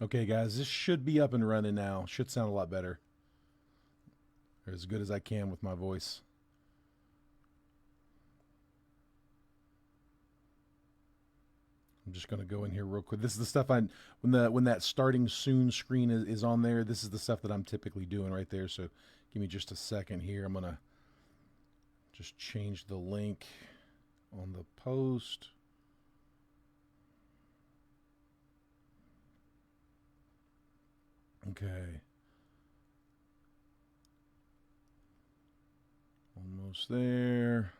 Okay, guys, this should be up and running now. Should sound a lot better. Or as good as I can with my voice. I'm just going to go in here real quick. This is the stuff when that starting soon screen is on there. This is the stuff that I'm typically doing right there. So give me just a second here. I'm going to just change the link on the post. Okay. Almost there.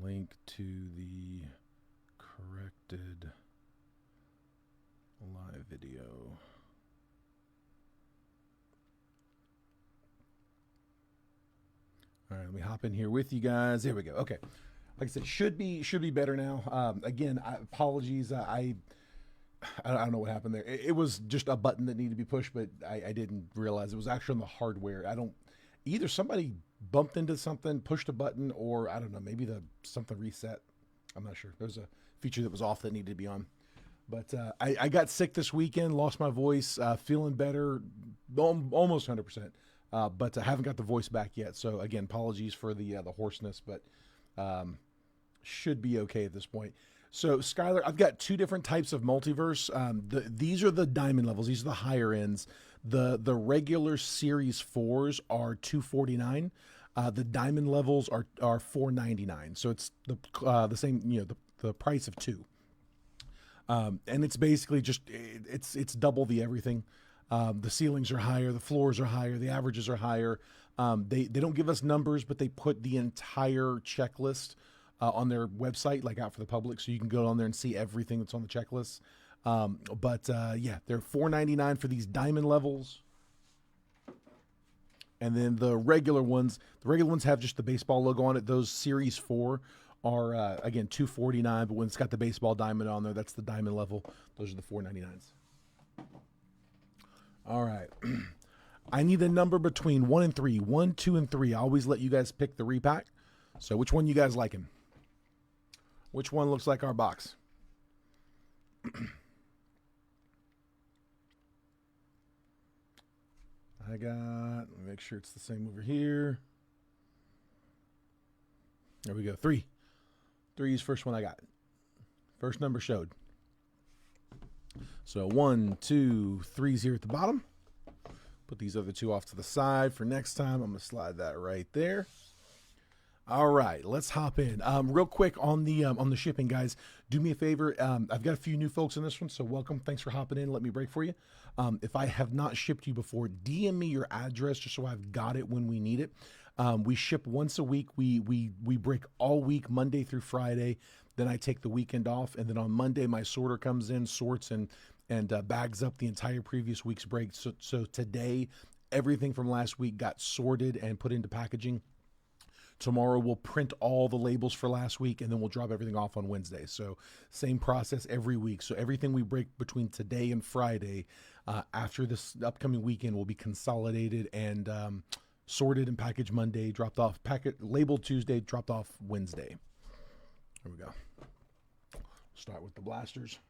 Link to the corrected live video. All right, let me hop in here with you guys. There we go. Okay, like I said, should be better now. Again, apologies. I don't know what happened there. It was just a button that needed to be pushed, but I didn't realize it was actually on the hardware. Either somebody bumped into something, pushed a button, or I don't know, maybe something reset. I'm not sure. There's a feature that was off that needed to be on. But I got sick this weekend, lost my voice, feeling better, almost 100%. But I haven't got the voice back yet. So again, apologies for the hoarseness, but should be okay at this point. So Skylar, I've got two different types of multiverse. These are the diamond levels. These are the higher ends. The regular series 4s are $249. The diamond levels are $499. So it's the same, the price of two. And it's basically just it's double the everything. The ceilings are higher, the floors are higher, the averages are higher. They don't give us numbers, but they put the entire checklist on their website, like out for the public, so you can go on there and see everything that's on the checklist. Yeah, they're $499 for these diamond levels. And then the regular ones have just the baseball logo on it. Those Series 4 are, again, $249, but when it's got the baseball diamond on there, that's the diamond level. Those are the $499s. All right. I need a number between 1 and 3. 1, 2, and 3. I always let you guys pick the repack. So which one you guys liking? Which one looks like our box? Let me make sure it's the same over here. There we go. 3. 3 is first one I got. First number showed. So 1, 2, 3's here at the bottom. Put these other two off to the side for next time. I'm going to slide that right there. All right, let's hop in. Real quick on the shipping, guys. Do me a favor. I've got a few new folks in this one, so welcome. Thanks for hopping in. Let me break for you. If I have not shipped you before, DM me your address just so I've got it when we need it. We ship once a week. We break all week, Monday through Friday. Then I take the weekend off, and then on Monday my sorter comes in, sorts and bags up the entire previous week's break. So today, everything from last week got sorted and put into packaging. Tomorrow we'll print all the labels for last week, and then we'll drop everything off on Wednesday. So same process every week. So everything we break between today and Friday after this upcoming weekend will be consolidated and sorted and packaged Monday, dropped off, labeled Tuesday, dropped off Wednesday. Here we go. Start with the blasters.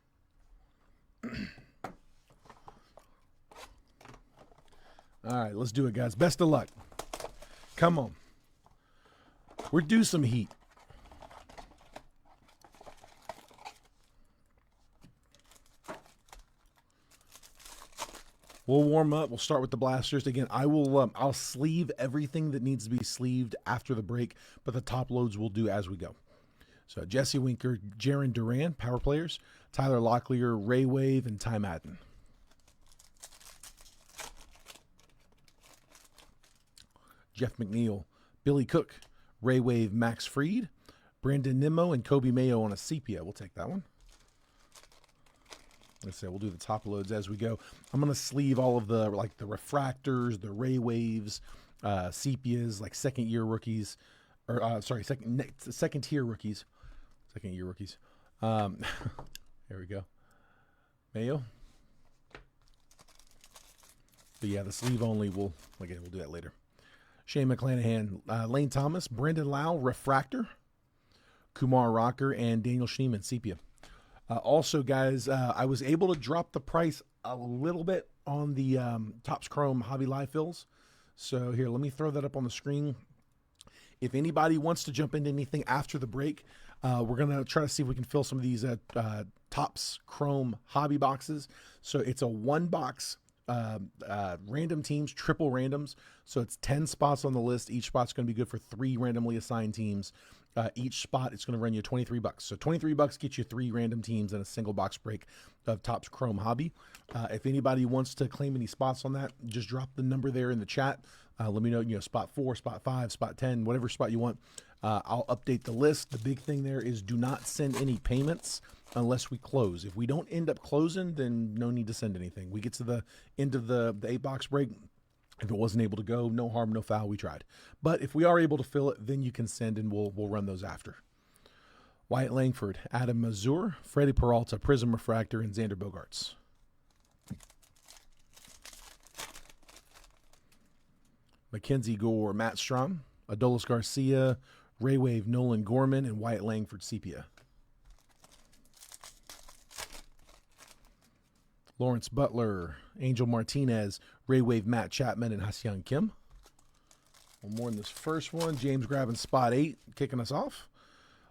All right, let's do it, guys. Best of luck. Come on. We're due some heat. We'll warm up. We'll start with the blasters. Again, I'll sleeve everything that needs to be sleeved after the break, but the top loads we'll do as we go. So Jesse Winker, Jaron Duran, power players, Tyler Locklear, Ray Wave, and Ty Madden. Jeff McNeil, Billy Cook, Ray Wave, Max Fried, Brandon Nimmo, and Kobe Mayo on a sepia. We'll take that one. Like I said, we'll do the top loads as we go. I'm going to sleeve all of the refractors, the Ray Waves, sepias, like second tier rookies. Second year rookies. There we go. Mayo. But yeah, the sleeve only we'll do that later. Shane McClanahan, Lane Thomas, Brendan Lau, Refractor, Kumar Rocker, and Daniel Schneeman, Sepia. Also, guys, I was able to drop the price a little bit on the Topps Chrome Hobby Live fills. So here, let me throw that up on the screen. If anybody wants to jump into anything after the break, we're going to try to see if we can fill some of these Topps Chrome hobby boxes. So it's a one box, random teams, triple randoms. So it's 10 spots on the list. Each spot's going to be good for 3 randomly assigned teams. Each spot, it's going to run you $23. So $23 gets you 3 random teams in a single box break of Topps Chrome Hobby. If anybody wants to claim any spots on that, just drop the number there in the chat. Let me know, spot 4, spot 5, spot 10, whatever spot you want. I'll update the list. The big thing there is do not send any payments unless we close. If we don't end up closing, then no need to send anything. We get to the end of the 8-box break. If it wasn't able to go, no harm, no foul, we tried. But if we are able to fill it, then you can send and we'll run those after. Wyatt Langford, Adam Mazur, Freddie Peralta, Prism Refractor, and Xander Bogaerts. Mackenzie Gore, Matt Strom, Adolis Garcia, Ray Wave, Nolan Gorman, and Wyatt Langford Sepia. Lawrence Butler, Angel Martinez, Ray Wave, Matt Chapman, and Ha-Seong Kim. One more in this first one. James grabbing spot 8, kicking us off.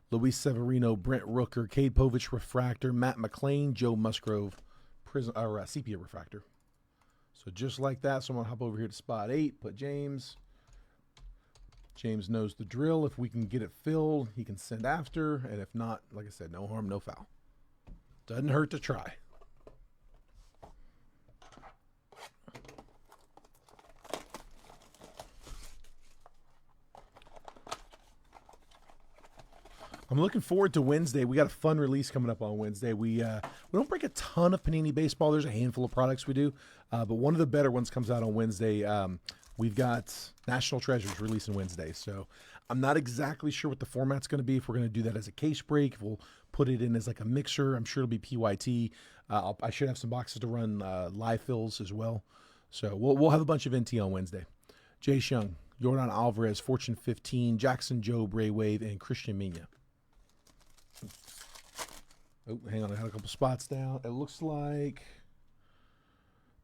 Luis Severino, Brent Rooker, Cade Povich Refractor, Matt McClain, Joe Musgrove, Sepia Refractor. So just like that, so I'm going to hop over here to spot 8, put James. James knows the drill. If we can get it filled, he can send after. And if not, like I said, no harm, no foul. Doesn't hurt to try. I'm looking forward to Wednesday. We got a fun release coming up on Wednesday. We don't break a ton of Panini Baseball. There's a handful of products we do, but one of the better ones comes out on Wednesday. We've got National Treasures releasing Wednesday, so I'm not exactly sure what the format's going to be. If we're going to do that as a case break, if we'll put it in as like a mixer. I'm sure it'll be PYT. I should have some boxes to run live fills as well. So we'll have a bunch of NT on Wednesday. Jay Shung, Yordan Alvarez, Fortune 15, Jackson Jobe, Ray Wave, and Christian Mina. Oh, hang on. I had a couple spots down. It looks like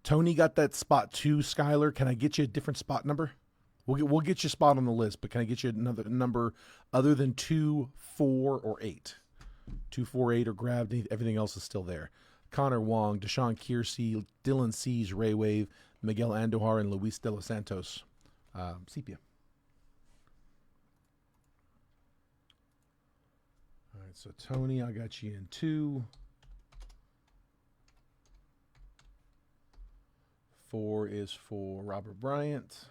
Tony got that spot 2, Skyler. Can I get you a different spot number? We'll get you a spot on the list, but can I get you another number other than 2, 4, or 8? 2, 4, 8 are grabbed. Everything else is still there. Connor Wong, Deshaun Kiersey, Dylan Cease, Ray Wave, Miguel Andujar, and Luis De Los Santos. Sepia. All right, so Tony, I got you in 2. 4 is for Robert Bryant.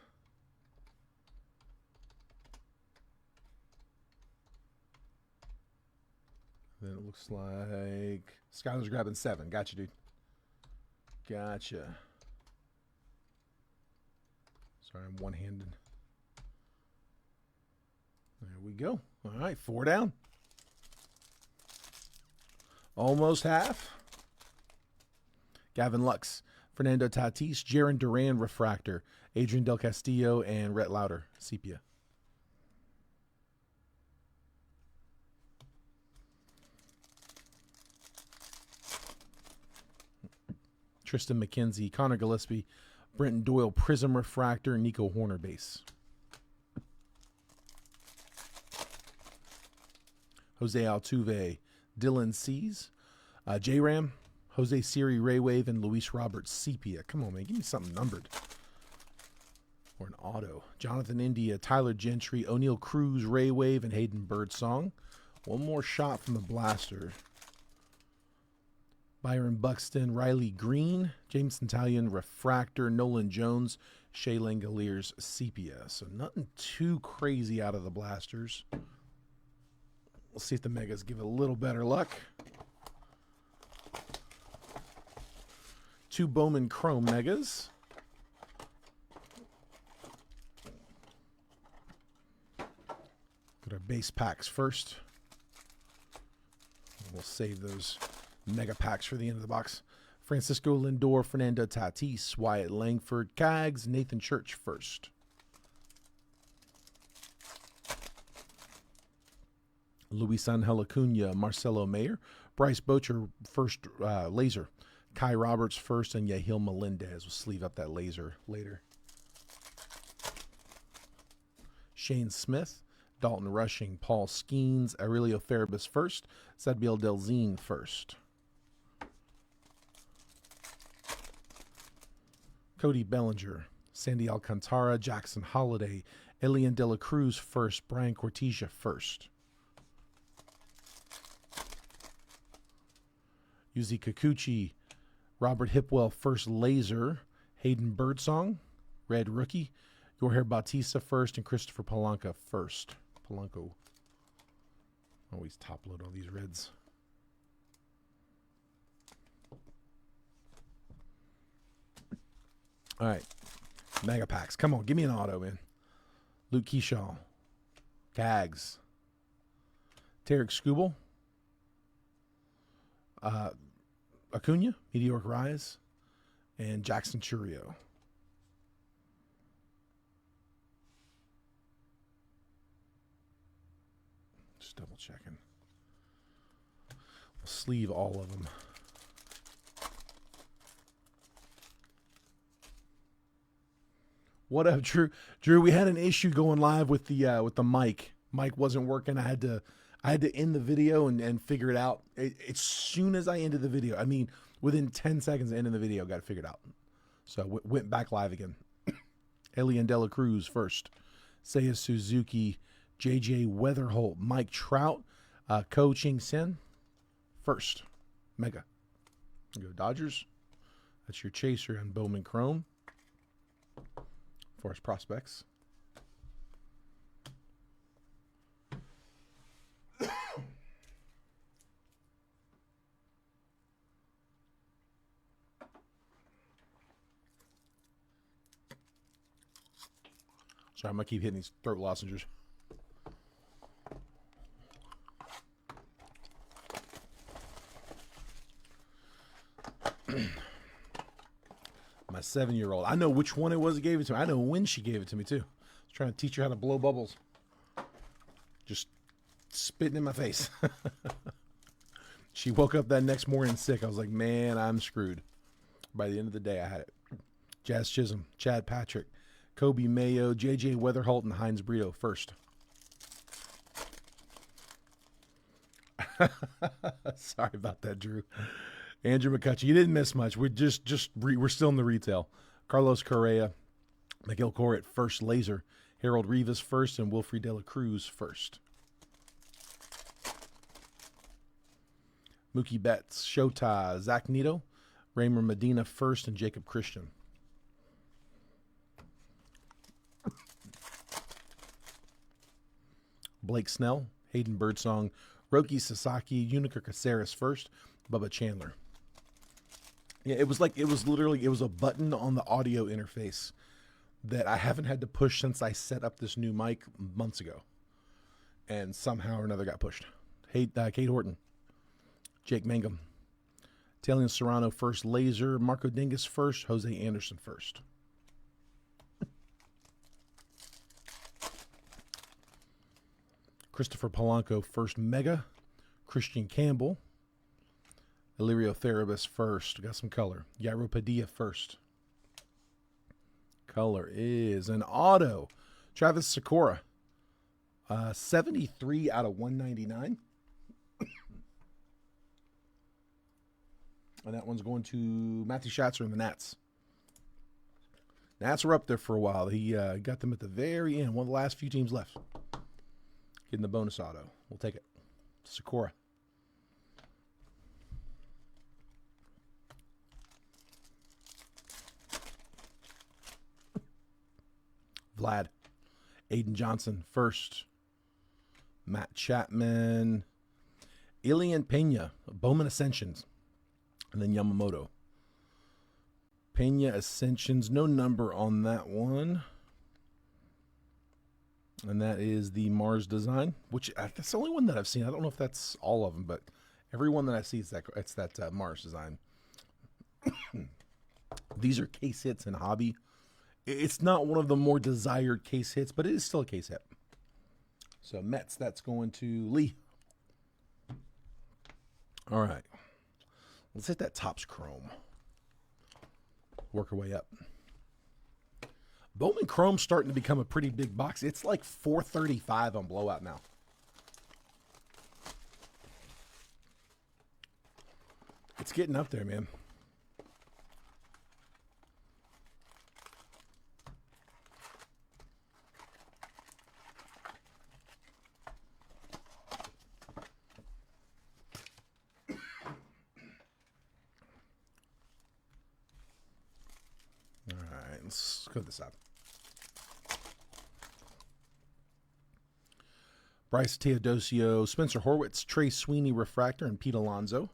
Then it looks like Skyler's grabbing 7. Gotcha, dude. Gotcha. Sorry, I'm one-handed. There we go. All right, 4 down. Almost half. Gavin Lux, Fernando Tatis, Jaron Duran Refractor, Adrian Del Castillo, and Rhett Lauder Sepia. Tristan McKenzie, Connor Gillespie, Brenton Doyle Prism Refractor, Nico Horner base. Jose Altuve, Dylan Cease, J-Ram, Jose Siri Ray Wave, and Luis Roberts Sepia. Come on, man. Give me something numbered. Or an auto. Jonathan India, Tyler Gentry, O'Neal Cruz, Ray Wave, and Hayden Birdsong. One more shot from the blaster. Byron Buxton, Riley Green, James Italian Refractor, Nolan Jones, Shea Langoliers Sepia. So nothing too crazy out of the blasters. We'll see if the Megas give it a little better luck. 2 Bowman Chrome Megas. Got our base packs first. We'll save those mega packs for the end of the box. Francisco Lindor, Fernando Tatis, Wyatt Langford, Cags, Nathan Church first. Luis Angel Acuna, Marcelo Mayer, Bryce Bochy, first laser. Kai Roberts first, and Yahil Melendez. We'll sleeve up that laser later. Shane Smith, Dalton Rushing, Paul Skeens, Aurelio Farabis first, Sadbiel Delzine first. Cody Bellinger, Sandy Alcantara, Jackson Holiday, Elian De La Cruz first, Brian Cortesia first. Yuzi Kikuchi, Robert Hipwell first laser, Hayden Birdsong, red rookie, Jorge Bautista first, and Christopher Polanco first. Polanco. Always top load all these reds. All right. Mega packs. Come on, give me an auto, man. Luke Keyshaw. Cags. Tarek Skubal. Acuna, Meteoric Rise, and Jackson Churio. Just double checking. We'll sleeve all of them. What up, Drew? Drew, we had an issue going live with the mic. Mic wasn't working. I had to end the video and figure it out. As soon as I ended the video, I mean, within 10 seconds of ending the video, got it figured out. So went back live again. Elian De La Cruz first. Seiya Suzuki, JJ Weatherholt, Mike Trout, Ko Ching Sen first. Mega. You go Dodgers. That's your chaser on Bowman Chrome. Forest Prospects. Sorry, I'm going to keep hitting these throat lozenges. My 7-year-old. I know which one it was that gave it to me. I know when she gave it to me, too. I was trying to teach her how to blow bubbles. Just spitting in my face. She woke up that next morning sick. I was like, man, I'm screwed. By the end of the day, I had it. Jazz Chisholm, Chad Patrick, Kobe Mayo, JJ Weatherholt, and Heinz Brito first. Sorry about that, Drew. Andrew McCutcheon, you didn't miss much. We're we're still in the retail. Carlos Correa, Miguel Correa first laser, Harold Rivas first, and Wilfred De La Cruz first. Mookie Betts, Shota, Zach Nito, Raymer Medina first, and Jacob Christian. Blake Snell, Hayden Birdsong, Roki Sasaki, Unica Caceres first, Bubba Chandler. Yeah, it was a button on the audio interface that I haven't had to push since I set up this new mic months ago. And somehow or another got pushed. Kate Horton, Jake Mangum, Talion Serrano first laser, Marco Dingus first, Jose Anderson first. Christopher Polanco first mega, Christian Campbell, Illyrio Therabis first. Got some color. Yairo Padilla first. Color is an auto. Travis Sikora. 73 out of 199. And that one's going to Matthew Schatzer and the Nats. Nats were up there for a while. He got them at the very end. One of the last few teams left. Getting the bonus auto. We'll take it. Sikora. Vlad. Aiden Johnson first. Matt Chapman. Ilian Pena. Bowman Ascensions. And then Yamamoto. Pena Ascensions. No number on that one. And that is the Mars design, which that's the only one that I've seen. I don't know if that's all of them, but every one that I see is that Mars design. These are case hits in hobby. It's not one of the more desired case hits, but it is still a case hit. So Mets, that's going to Lee. All right. Let's hit that Topps Chrome. Work our way up. Bowman Chrome's starting to become a pretty big box. It's like $435 on blowout now. It's getting up there, man. All right, let's go to the side. Bryce Teodosio, Spencer Horwitz, Trey Sweeney Refractor, and Pete Alonso.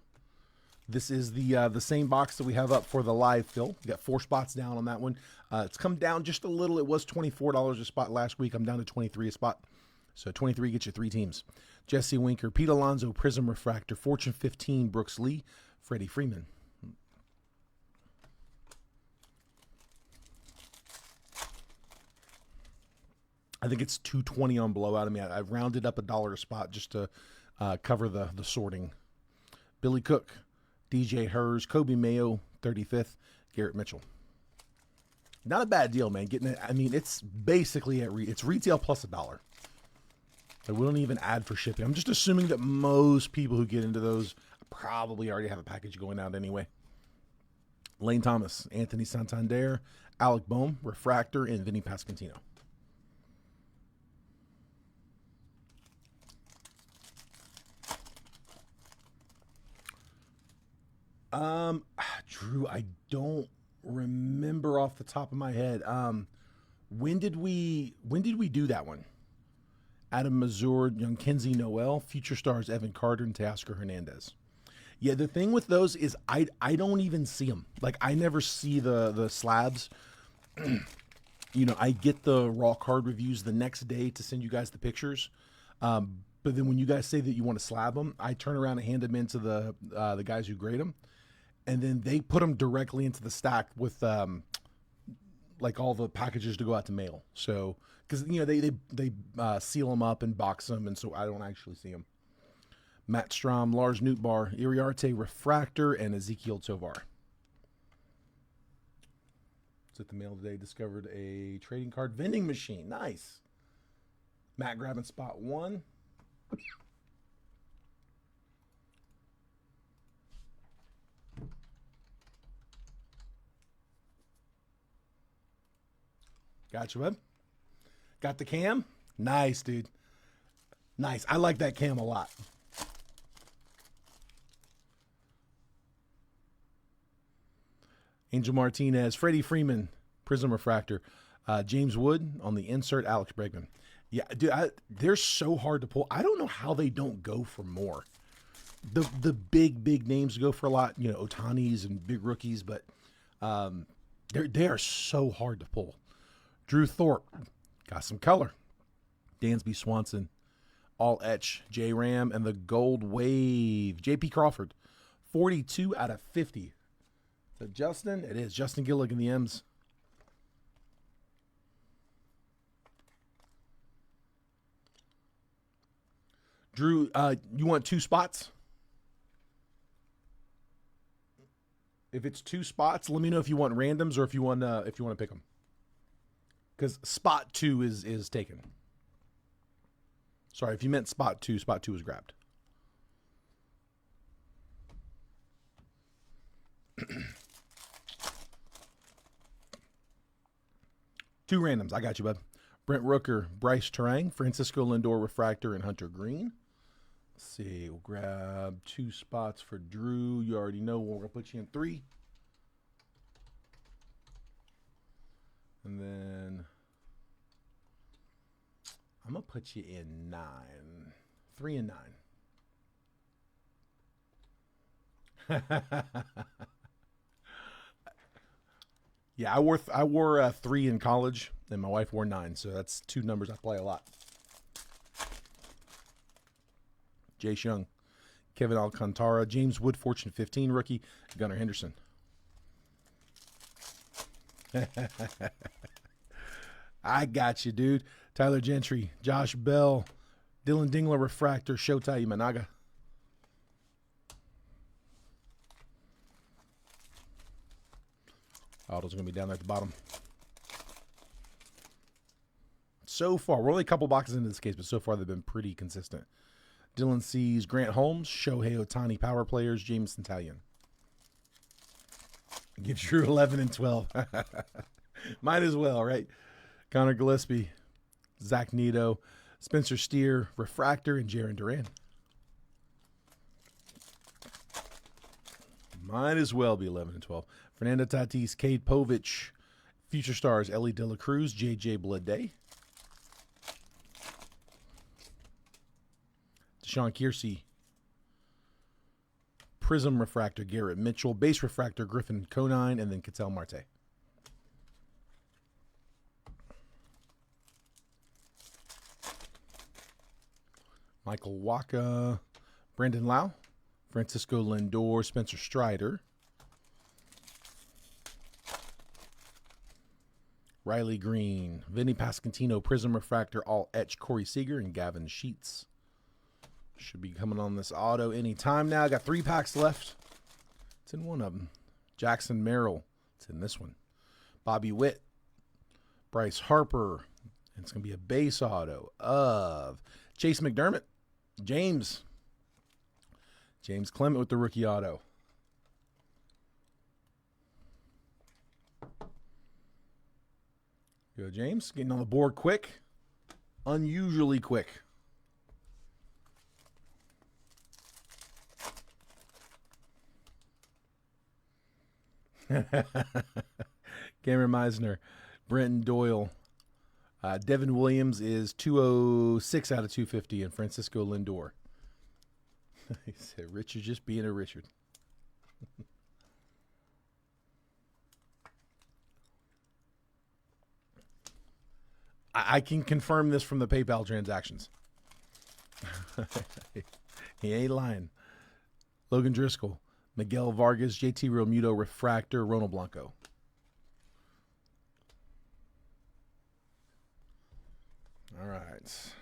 This is the same box that we have up for the live fill. We got 4 spots down on that one. It's come down just a little. It was $24 a spot last week. I'm down to $23 a spot. So 23 gets you 3 teams. Jesse Winker, Pete Alonso, Prism Refractor, Fortune 15, Brooks Lee, Freddie Freeman. I think it's $220 on blowout. I mean, I rounded up $1 a spot just to cover the sorting. Billy Cook, DJ Hers, Kobe Mayo, 35th, Garrett Mitchell. Not a bad deal, man. Getting it. I mean, it's basically it's retail plus $1. So we don't even add for shipping. I'm just assuming that most people who get into those probably already have a package going out anyway. Lane Thomas, Anthony Santander, Alec Boehm, Refractor, and Vinny Pasquantino. Drew, I don't remember off the top of my head. When did we do that one? Adam Mazur, Young Kenzie Noel, Future Stars Evan Carter, and Teoscar Hernandez. Yeah, the thing with those is I don't even see them. Like, I never see the slabs. You know, I get the raw card reviews the next day to send you guys the pictures. But then when you guys say that you want to slab them, I turn around and hand them into the guys who grade them. And then they put them directly into the stack with like all the packages to go out to mail. So, because, you know, they seal them up and box them, and so I don't actually see them. Matt Strom, Lars Nootbaar, Iriarte Refractor, and Ezekiel Tovar. It's at the mail today. Discovered a trading card vending machine. Nice. Matt grabbing spot 1. Gotcha, bud. Got the cam? Nice, dude. Nice. I like that cam a lot. Angel Martinez, Freddie Freeman, Prism Refractor, James Wood on the insert, Alex Bregman. Yeah, dude, they're so hard to pull. I don't know how they don't go for more. The big names go for a lot, you know, Ohtani's and big rookies, but they are so hard to pull. Drew Thorpe, got some color. Dansby Swanson, all etch, J Ram, and the gold wave, JP Crawford, 42 out of 50. So Justin, it is Justin Gilligan, the M's. Drew, you want 2 spots? If it's 2 spots, let me know if you want randoms or if you want to pick them. Because spot 2 is taken. Sorry, if you meant spot 2 was grabbed. Two randoms. I got you, bud. Brent Rooker, Bryce Terang, Francisco Lindor Refractor, and Hunter Green. Let's see. We'll grab 2 spots for Drew. You already know we're going to put you in 3. And then I'm going to put you in 9. 3 and 9. Yeah, I wore 3 in college, and my wife wore 9, so that's 2 numbers I play a lot. Jace Young, Kevin Alcantara, James Wood, Fortune 15 rookie, Gunnar Henderson. I got you, dude. Tyler Gentry, Josh Bell, Dylan Dingler Refractor, Shota Imanaga. Auto's going to be down there at the bottom. So far, we're only a couple boxes into this case, but so far they've been pretty consistent. Dylan C's, Grant Holmes, Shohei Ohtani power players, Jameson Taillon. Gives you 11 and 12. Might as well, right? Connor Gillespie, Zach Neto, Spencer Steer, Refractor, and Jarren Duran. Might as well be 11 and 12. Fernando Tatis, Cade Povich, Future Stars, Ellie De La Cruz, JJ Bleday. Deshaun Kiersey. Prism Refractor, Garrett Mitchell. Base Refractor, Griffin Conine, and then Ketel Marte. Michael Waka, Brandon Lau, Francisco Lindor, Spencer Strider. Riley Green, Vinny Pasquantino, Prism Refractor, All Etch, Corey Seager, and Gavin Sheets. Should be coming on this auto anytime now. Got 3 packs left. It's in one of them. Jackson Merrill. It's in this one. Bobby Witt. Bryce Harper. And it's going to be a base auto of Chase McDermott. James Clement with the rookie auto. Go, James. Getting on the board quick. Unusually quick. Cameron Meisner, Brenton Doyle, Devin Williams is 206 out of 250, and Francisco Lindor. He said, Richard just being a Richard. I can confirm this from the PayPal transactions. He ain't lying. Logan Driscoll, Miguel Vargas, JT Realmuto, Refractor, Ronald Blanco. All right.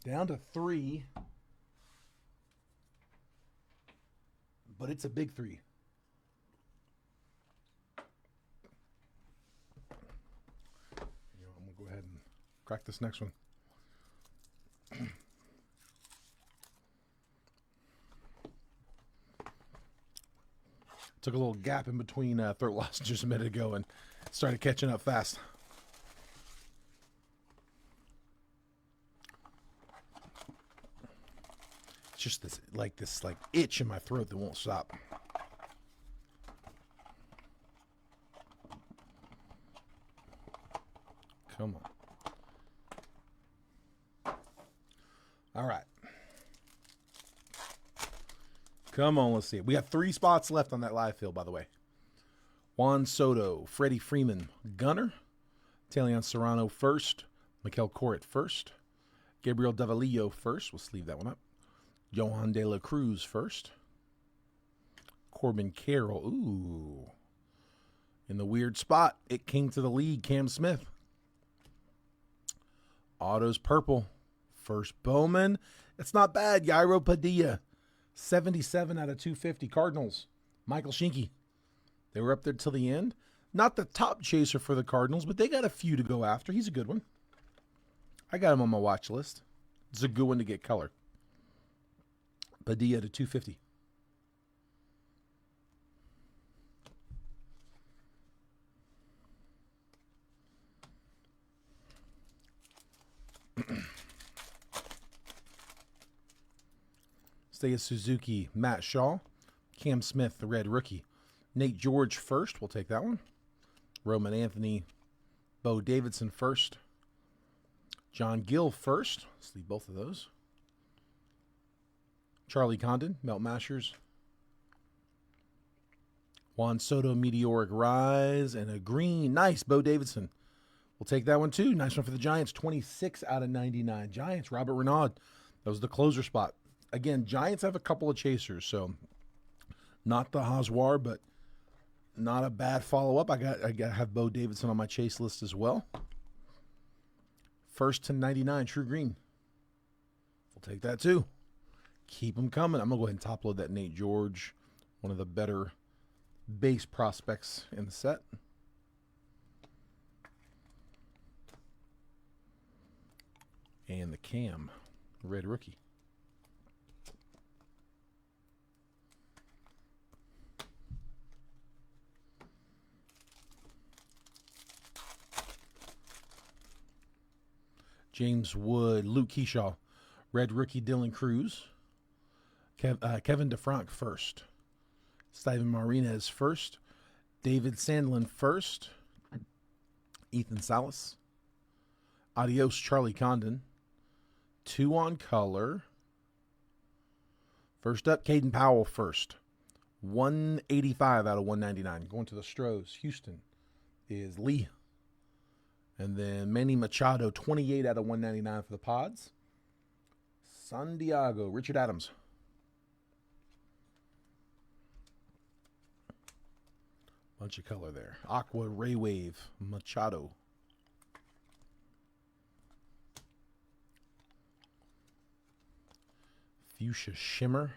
Down to 3. But it's a big 3. I'm going to go ahead and crack this next one. Took a little gap in between throat lozenges a minute ago and started catching up fast. It's just this itch in my throat that won't stop. Come on. All right. Come on, let's see it. We have 3 spots left on that live field, by the way. Juan Soto, Freddie Freeman, Gunner, Talion Serrano first, Mikel Corrit first, Gabriel Davalillo first. We'll sleeve that one up. Johan De La Cruz first. Corbin Carroll. Ooh. In the weird spot, it came to the league. Cam Smith. Autos purple. First Bowman. It's not bad. Yairo Padilla. 77 out of 250. Cardinals. Michael Shinky. They were up there till the end. Not the top chaser for the Cardinals, but they got a few to go after. He's a good one. I got him on my watch list. It's a good one to get color. Padilla to 250. Seiya Suzuki, Matt Shaw, Cam Smith, the red rookie. Nate George first. We'll take that one. Roman Anthony, Bo Davidson first. John Gill first. Let's leave both of those. Charlie Condon, Melt Mashers. Juan Soto, Meteoric Rise, and a green. Nice, Bo Davidson. We'll take that one too. Nice one for the Giants. 26 out of 99. Giants, Robert Renaud. That was the closer spot. Again, Giants have a couple of chasers, so not the Hoswar, but not a bad follow-up. I got have Bo Davidson on my chase list as well. First to 99, True Green. We'll take that too. Keep them coming. I'm going to go ahead and top load that Nate George, one of the better base prospects in the set. And the Cam, red rookie. James Wood, Luke Keyshaw, red rookie Dylan Cruz. Kevin DeFranc first. Steven Marinez first. David Sandlin first. Ethan Salas. Adios Charlie Condon. 2 on color. First up, Caden Powell first. 185 out of 199. Going to the Stros. Houston is Lee. And then Manny Machado, 28 out of 199 for the Pods. San Diego, Richard Adams. Bunch of color there. Aqua Ray Wave, Machado. Fuchsia Shimmer,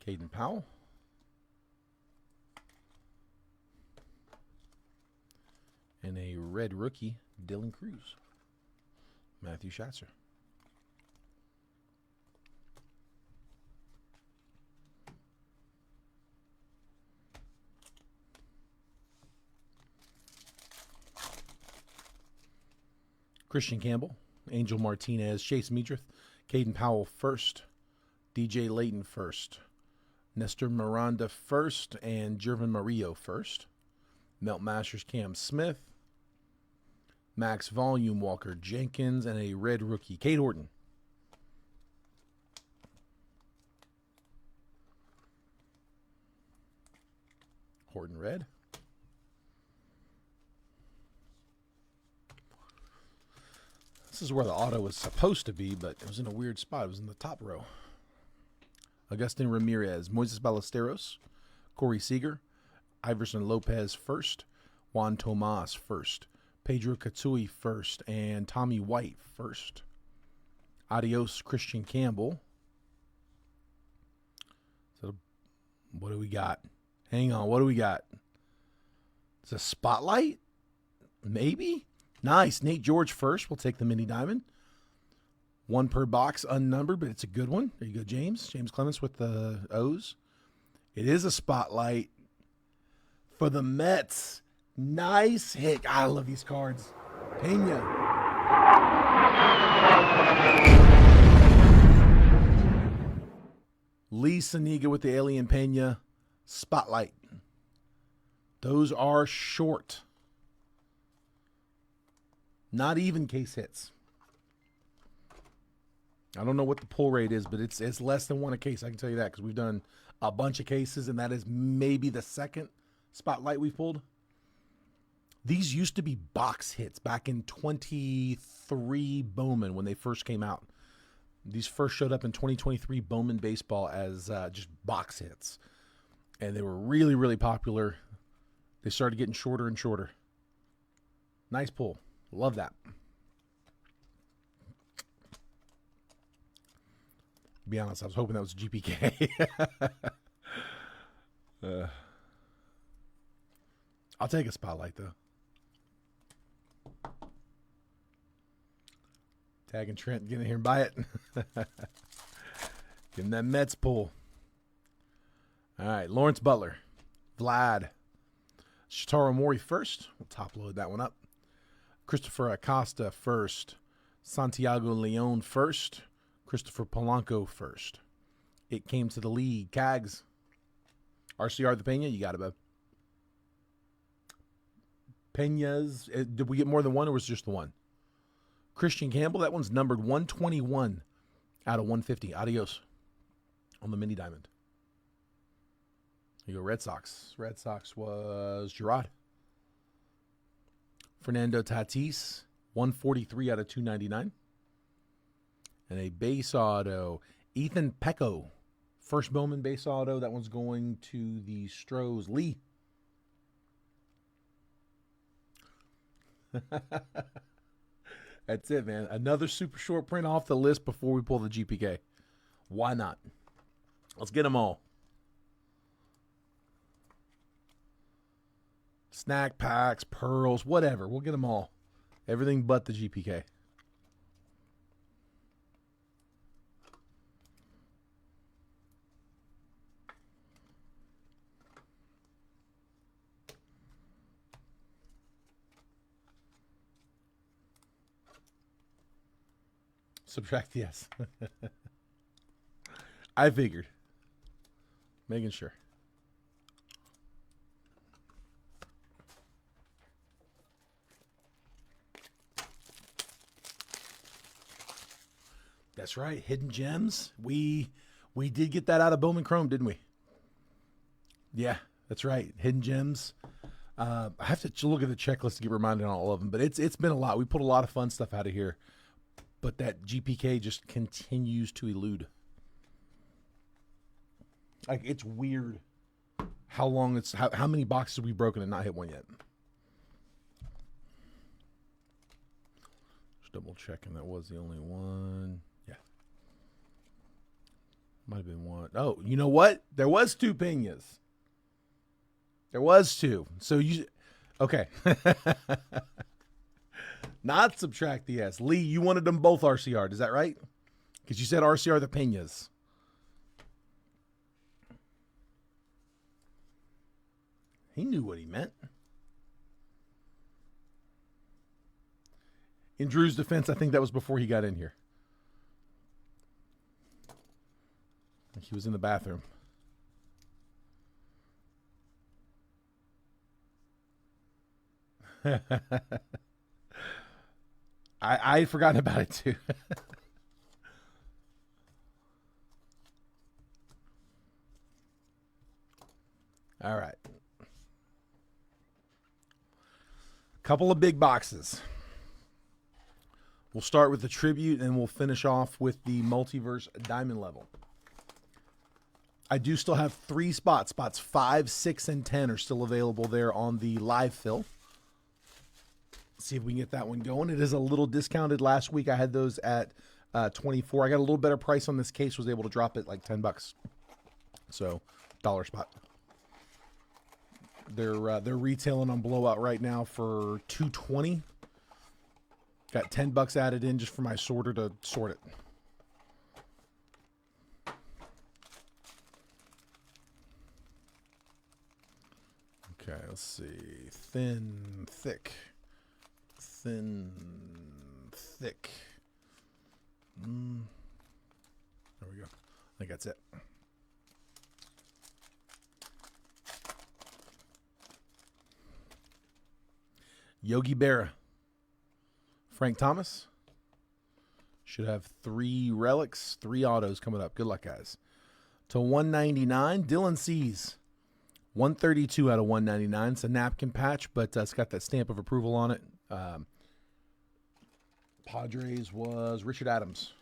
Caden Powell. And a red rookie, Dylan Cruz, Matthew Schatzer. Christian Campbell, Angel Martinez, Chase Meadrith, Caden Powell first, DJ Layton first, Nestor Miranda first, and Jervin Murillo first. Melt Masters Cam Smith, Max Volume Walker Jenkins, and a red rookie, Cade Horton. Horton red. This is where the auto was supposed to be, but it was in a weird spot. It was in the top row. Agustin Ramirez, Moises Ballesteros, Corey Seager, Iverson Lopez first, Juan Tomas first, Pedro Katsui first, and Tommy White first. Adios Christian Campbell. So what do we got? Hang on, what do we got? It's a spotlight? Maybe? Nice. Nate George first. We'll take the mini diamond. 1 per box, unnumbered, but it's a good one. There you go, James. James Clements with the O's. It is a spotlight for the Mets. Nice hit. I love these cards. Pena. Lee Saniga with the Alien Pena. Spotlight. Those are short. Not even case hits. I don't know what the pull rate is, but it's less than 1 a case. I can tell you that because we've done a bunch of cases, and that is maybe the second spotlight we've pulled. These used to be box hits back in 23 Bowman when they first came out. These first showed up in 2023 Bowman Baseball as just box hits. And they were really, really popular. They started getting shorter and shorter. Nice pull. Love that. To be honest, I was hoping that was GPK. I'll take a spotlight, though. Tagging Trent, get in here and buy it. Give him that Mets pull. All right, Lawrence Butler. Vlad. Shitaro Mori first. We'll top load that one up. Christopher Acosta first. Santiago Leon first. Christopher Polanco first. It came to the league. Cags. RCR the Pena, you got it, bud. Pena's. Did we get more than one or was it just the one? Christian Campbell, that one's numbered 121 out of 150. Adios on the mini diamond. You go Red Sox. Red Sox was Gerard. Fernando Tatis, 143 out of 299. And a base auto, Ethan Pecco. First Bowman base auto. That one's going to the Stros. Lee. That's it, man. Another super short print off the list before we pull the GPK. Why not? Let's get them all. Snack packs, pearls, whatever. We'll get them all. Everything but the GPK. Subtract yes. I figured. Making sure. That's right. Hidden gems. We did get that out of Bowman Chrome, didn't we? Yeah, that's right. Hidden gems. I have to look at the checklist to get reminded on all of them, but it's been a lot. We put a lot of fun stuff out of here, but that GPK just continues to elude. Like, it's weird how long how many boxes we've broken and not hit one yet. Just double checking that was the only one. Yeah. Might have been one. Oh, you know what? There was 2 pinas. There was 2. So okay. Not subtract the S. Lee, you wanted them both RCR. Is that right? Because you said RCR the pinas. He knew what he meant. In Drew's defense, I think that was before he got in here. He was in the bathroom. I had forgotten about it too. All right. Couple of big boxes. We'll start with the tribute and we'll finish off with the multiverse diamond level. I do still have 3 spots. Spots 5, 6, and 10 are still available there on the live fill. See if we can get that one going. It is a little discounted. Last week I had those at 24. I got a little better price on this case. Was able to drop it like $10. So dollar spot. They're retailing on Blowout right now for $220. Got $10 added in just for my sorter to sort it. Okay, let's see. Thin, thick. Thin, thick. There we go. I think that's it. Yogi Berra. Frank Thomas. Should have 3 relics, 3 autos coming up. Good luck, guys. To 199, Dylan Cease. 132 out of 199. It's a napkin patch, but it's got that stamp of approval on it. Padres was Richard Adams.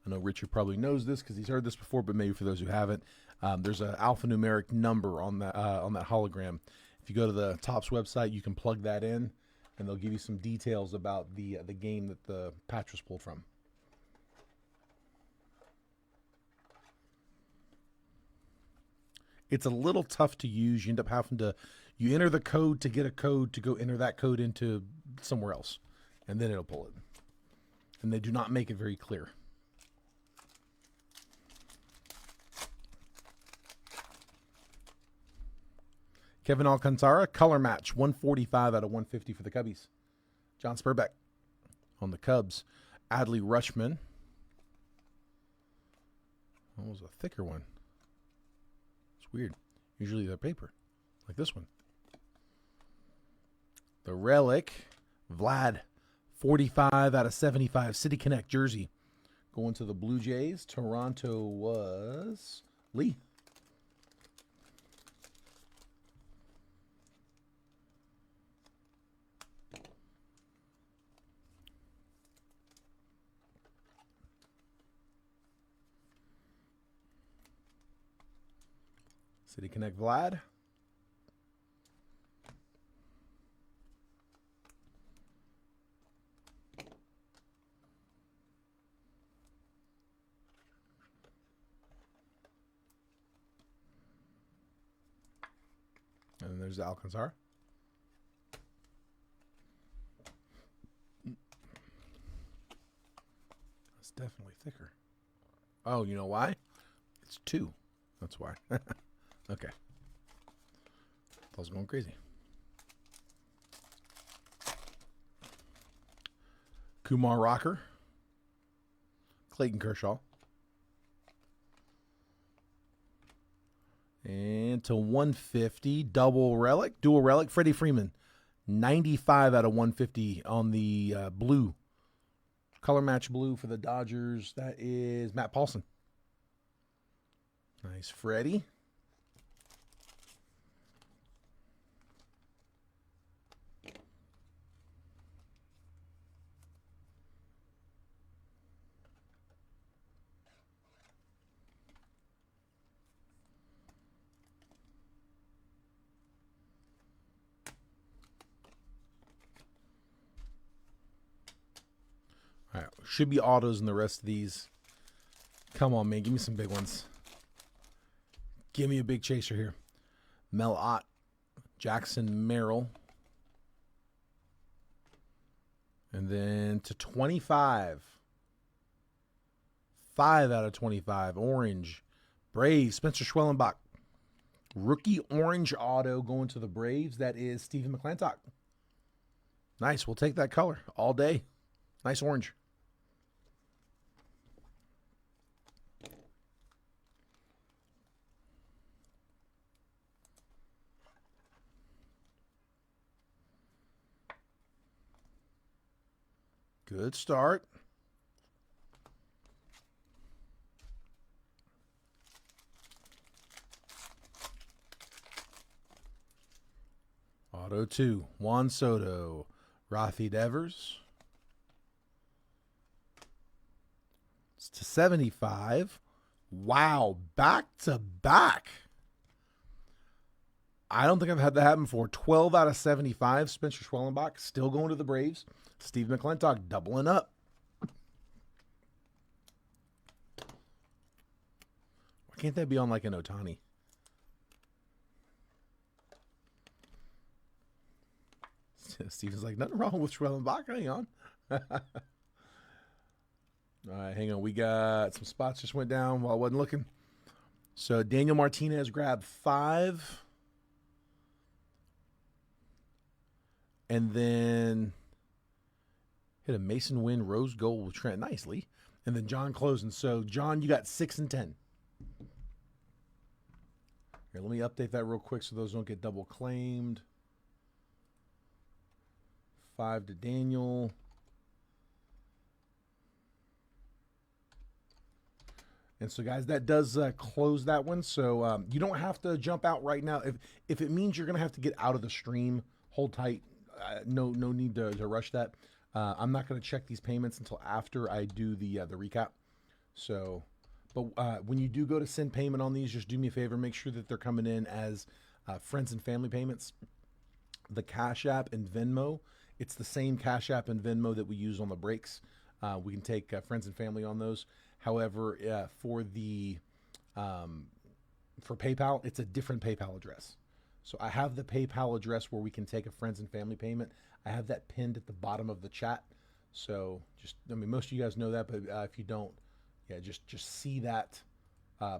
I know Richard probably knows this because he's heard this before, but maybe for those who haven't, there's an alphanumeric number on that hologram. If you go to the Topps website, you can plug that in, and they'll give you some details about the game that the patch was pulled from. It's a little tough to use. You end up having to, you enter the code to get a code to go enter that code into somewhere else, and then it'll pull it. And they do not make it very clear. Kevin Alcantara, color match, 145 out of 150 for the Cubbies. John Spurbeck on the Cubs. Adley Rutschman. That was a thicker one. It's weird. Usually they're paper, like this one. The relic, Vlad, 45 out of 75, City Connect jersey. Going to the Blue Jays. Toronto was Lee. City Connect Vlad. There's the Alcantara. It's definitely thicker. Oh, you know why? It's 2. That's why. Okay. I was going crazy. Kumar Rocker. Clayton Kershaw. And to 150, dual relic, Freddie Freeman. 95 out of 150 on the blue. Color match blue for the Dodgers. That is Matt Paulson. Nice Freddie. All right, should be autos in the rest of these. Come on, man. Give me some big ones. Give me a big chaser here. Mel Ott, Jackson Merrill. And then to 25. 5 out of 25. Orange. Braves, Spencer Schwellenbach. Rookie orange auto going to the Braves. That is Stephen McClintock. Nice. We'll take that color all day. Nice orange. Good start. Auto 2, Juan Soto, Rafi Devers. It's to 75. Wow, back to back. I don't think I've had that happen before. 12 out of 75. Spencer Schwellenbach still going to the Braves. Steve McClintock doubling up. Why can't that be on like an Ohtani? Steven's like, nothing wrong with Schwellenbach. Hang on. All right, hang on. We got some spots just went down while I wasn't looking. So Daniel Martinez grabbed 5. And then hit a Mason Wynn rose gold with Trent nicely. And then John closing. So, John, you got 6 and 10. Here, let me update that real quick so those don't get double claimed. 5 to Daniel. And so, guys, that does close that one. So, you don't have to jump out right now. If it means you're going to have to get out of the stream, hold tight. No need to rush that. I'm not going to check these payments until after I do the recap. So, but when you do go to send payment on these, just do me a favor. Make sure that they're coming in as friends and family payments. The Cash App and Venmo, it's the same Cash App and Venmo that we use on the breaks. We can take friends and family on those. However, for PayPal, it's a different PayPal address. So I have the PayPal address where we can take a friends and family payment. I have that pinned at the bottom of the chat. So most of you guys know that, but if you don't, yeah, just see that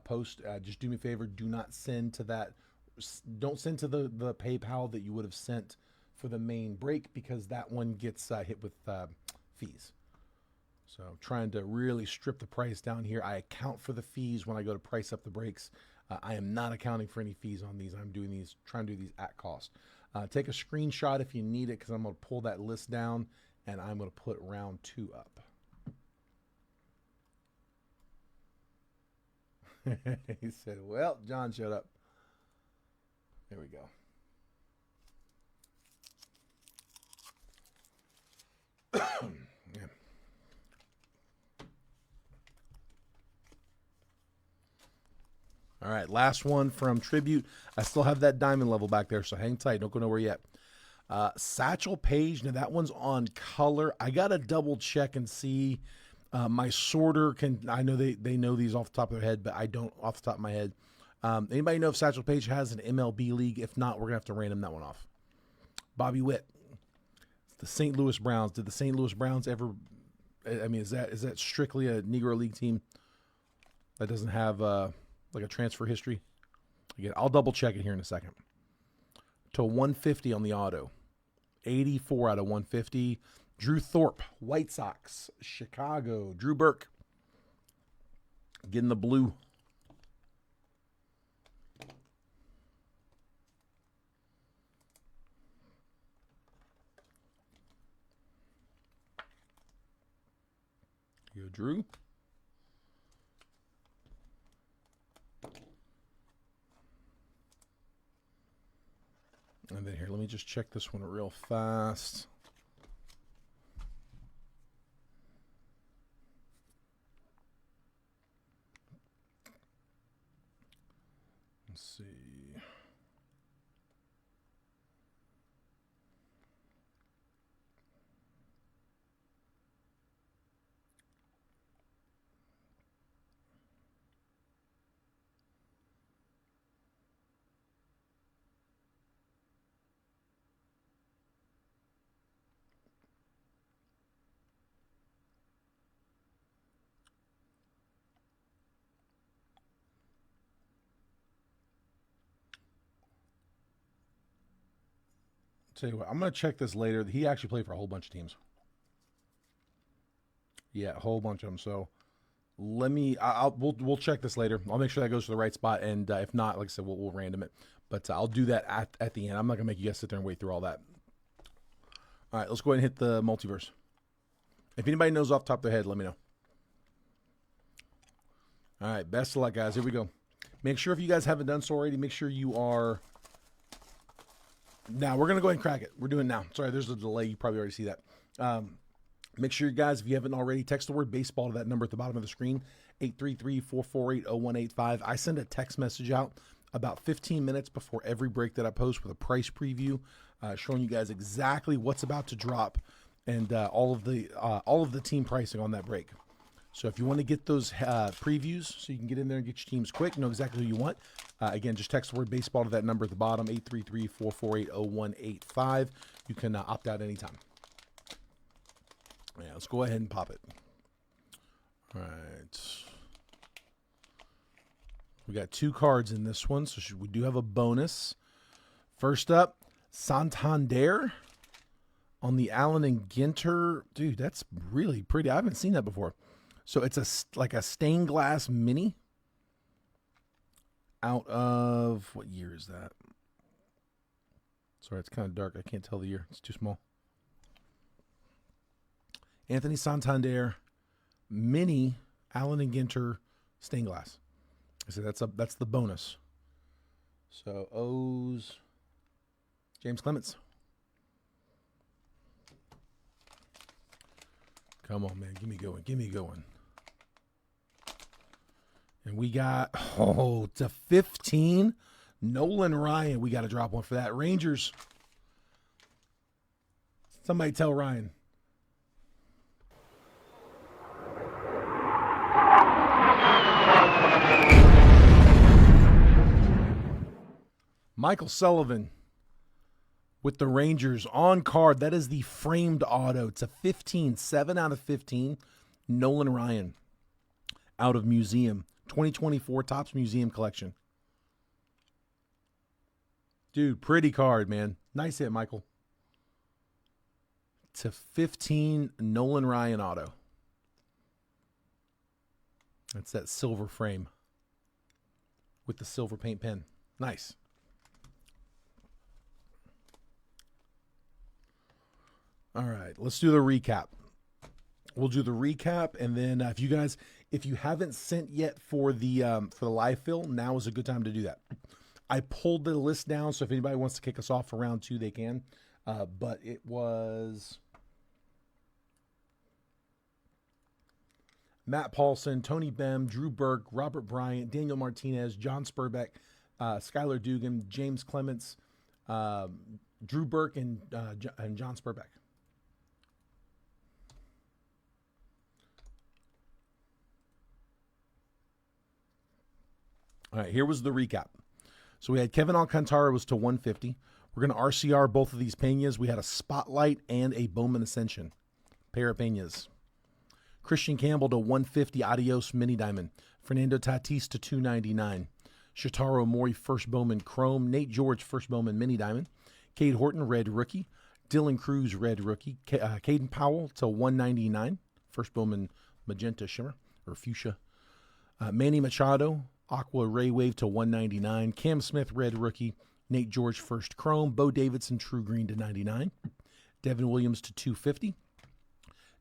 post. Just do me a favor. Do not send to that. Don't send to the PayPal that you would have sent for the main break, because that one gets hit with fees. So I'm trying to really strip the price down here. I account for the fees when I go to price up the breaks. I am not accounting for any fees on these. I'm doing these, trying to do these at cost. Take a screenshot if you need it, because I'm going to pull that list down and I'm going to put round 2 up. He said, well, John showed up. There we go. Yeah. All right, last one from Tribute. I still have that diamond level back there, so hang tight. Don't go nowhere yet. Satchel Paige. Now, that one's on color. I got to double check and see. My sorter can, I know they know these off the top of their head, but I don't off the top of my head. Anybody know if Satchel Paige has an MLB league? If not, we're going to have to random that one off. Bobby Witt. The St. Louis Browns. Did the St. Louis Browns ever... I mean, is that strictly a Negro League team that doesn't have like a transfer history? Again, I'll double check it here in a second. To 150 on the auto. 84 out of 150. Drew Thorpe, White Sox, Chicago. Drew Burke. Getting the blue. Here you go, Drew. And then here, let me just check this one real fast. Let's see. Tell you what, I'm going to check this later. He actually played for a whole bunch of teams. Yeah, a whole bunch of them. So let me, we'll check this later. I'll make sure that goes to the right spot. And if not, like I said, we'll random it. But I'll do that at the end. I'm not going to make you guys sit there and wait through all that. All right, let's go ahead and hit the multiverse. If anybody knows off the top of their head, let me know. All right, best of luck, guys. Here we go. Make sure if you guys haven't done so already, make sure you are... Now, we're going to go ahead and crack it. We're doing it now. Sorry, there's a delay. You probably already see that. Make sure, guys, if you haven't already, text the word baseball to that number at the bottom of the screen, 833-448-0185. I send a text message out about 15 minutes before every break that I post with a price preview, showing you guys exactly what's about to drop and all of the team pricing on that break. So if you want to get those previews so you can get in there and get your teams quick, know exactly who you want, again, just text the word baseball to that number at the bottom, 833-448-0185. You can opt out anytime. Yeah, let's go ahead and pop it. All right. We got 2 cards in this one, so we do have a bonus. First up, Santander on the Allen and Ginter. Dude, that's really pretty. I haven't seen that before. So it's like a stained glass mini out of, what year is that? Sorry, it's kind of dark. I can't tell the year. It's too small. Anthony Santander mini Allen and Ginter stained glass. So that's the bonus. So O's James Clemens. Come on, man. Give me going. Give me going. And we got, to 15, Nolan Ryan. We got to drop one for that. Rangers. Somebody tell Ryan. Michael Sullivan with the Rangers on card. That is the framed auto. It's a 15, 7 out of 15. Nolan Ryan out of Museum. 2024 Topps Museum Collection. Dude, pretty card, man. Nice hit, Michael. To 15 Nolan Ryan auto. That's that silver frame with the silver paint pen. Nice. All right, let's do the recap. We'll do the recap, and then if you haven't sent yet for the live fill, now is a good time to do that. I pulled the list down, so if anybody wants to kick us off for round 2, they can. But it was Matt Paulson, Tony Bem, Drew Burke, Robert Bryant, Daniel Martinez, John Spurbeck, Skylar Dugan, James Clements, Drew Burke, and John Spurbeck. All right, here was the recap. So we had Kevin Alcantara was to 150. We're going to RCR both of these Peñas. We had a Spotlight and a Bowman Ascension. Pair of Peñas. Christian Campbell to 150, Adios Mini Diamond. Fernando Tatis to 299. Shotaro Mori, first Bowman Chrome. Nate George, first Bowman Mini Diamond. Cade Horton, red rookie. Dylan Cruz, red rookie. Caden Powell to 199, first Bowman Magenta Shimmer, or Fuchsia. Manny Machado, Aqua Ray Wave to 199. Cam Smith, red rookie. Nate George, first Chrome. Bo Davidson, true green to 99. Devin Williams to 250.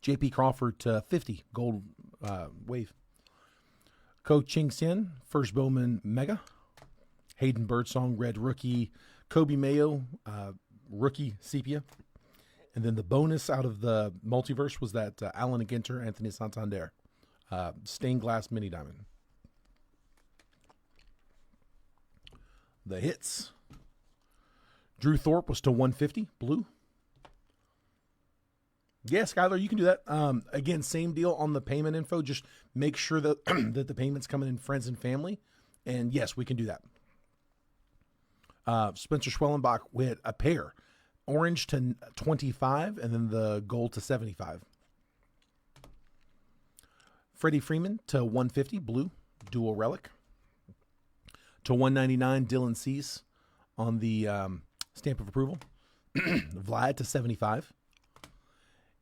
J.P. Crawford to 50, gold wave. Ko Ching Sin, first Bowman Mega. Hayden Birdsong, red rookie. Kobe Mayo, rookie sepia. And then the bonus out of the multiverse was that Alan Ginter, Anthony Santander. Stained glass mini diamond. The hits. Drew Thorpe was to 150, blue. Yeah, Skylar, you can do that. Again, same deal on the payment info. Just make sure that, that the payment's coming in friends and family. And yes, we can do that. Spencer Schwellenbach with a pair. Orange to 25, and then the gold to 75. Freddie Freeman to 150, blue, dual relic. To 199, Dylan Cease on the stamp of approval. Vlad to 75.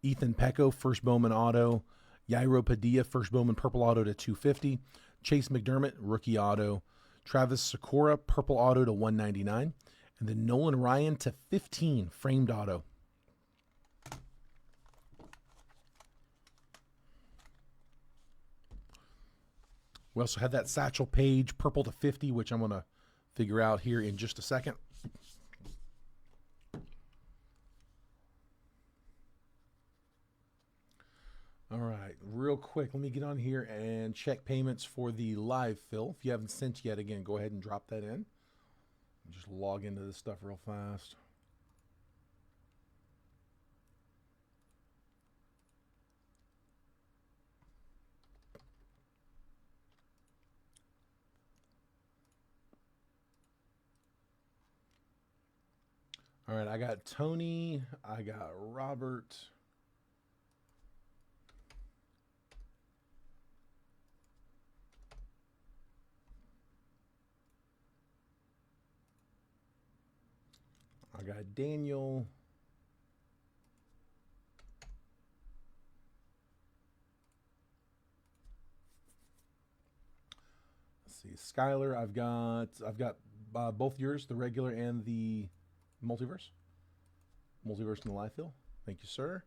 Ethan Pecco, first Bowman auto. Yairo Padilla, first Bowman purple auto to 250. Chase McDermott, rookie auto. Travis Sakura, purple auto to 199. And then Nolan Ryan to 15, framed auto. We also had that Satchel Paige, purple to 50, which I'm going to figure out here in just a second. All right, real quick, let me get on here and check payments for the live fill. If you haven't sent yet, again, go ahead and drop that in. Just log into this stuff real fast. All right, I got Tony, I got Robert. I got Daniel. Let's see, Skylar. I've got both yours, the regular and the multiverse. Multiverse and the live fill. Thank you, sir.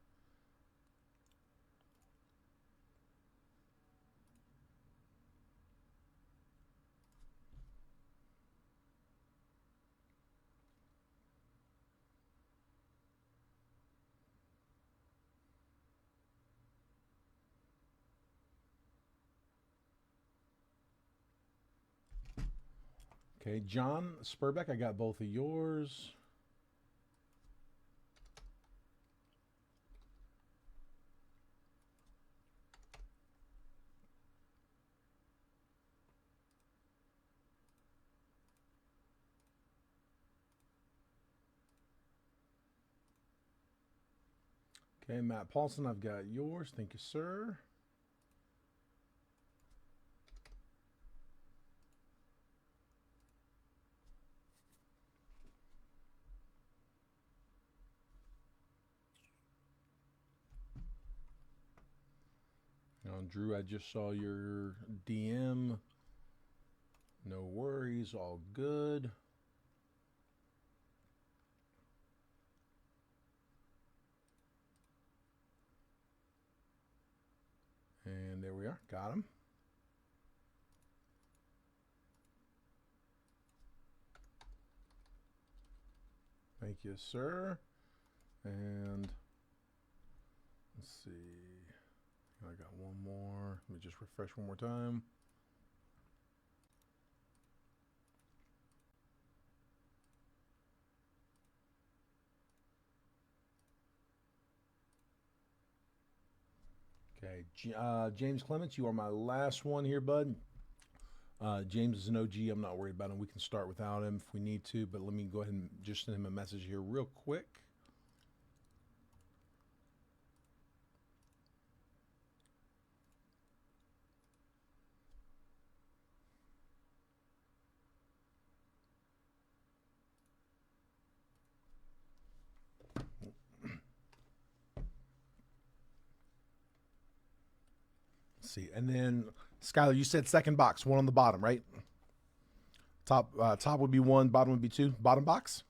Okay, John Spurbeck, I got both of yours. Okay, Matt Paulson, I've got yours. Thank you, sir. Drew, I just saw your DM. No worries, all good. And there we are, got him. Thank you, sir. And let's see. I got one more. Let me just refresh one more time. Okay, James Clements, you are my last one here, bud. James is an OG. I'm not worried about him. We can start without him if we need to, but let me go ahead and just send him a message here real quick. See, and then Skylar, you said second box, one on the bottom, right? Top would be one, bottom would be two. Bottom box.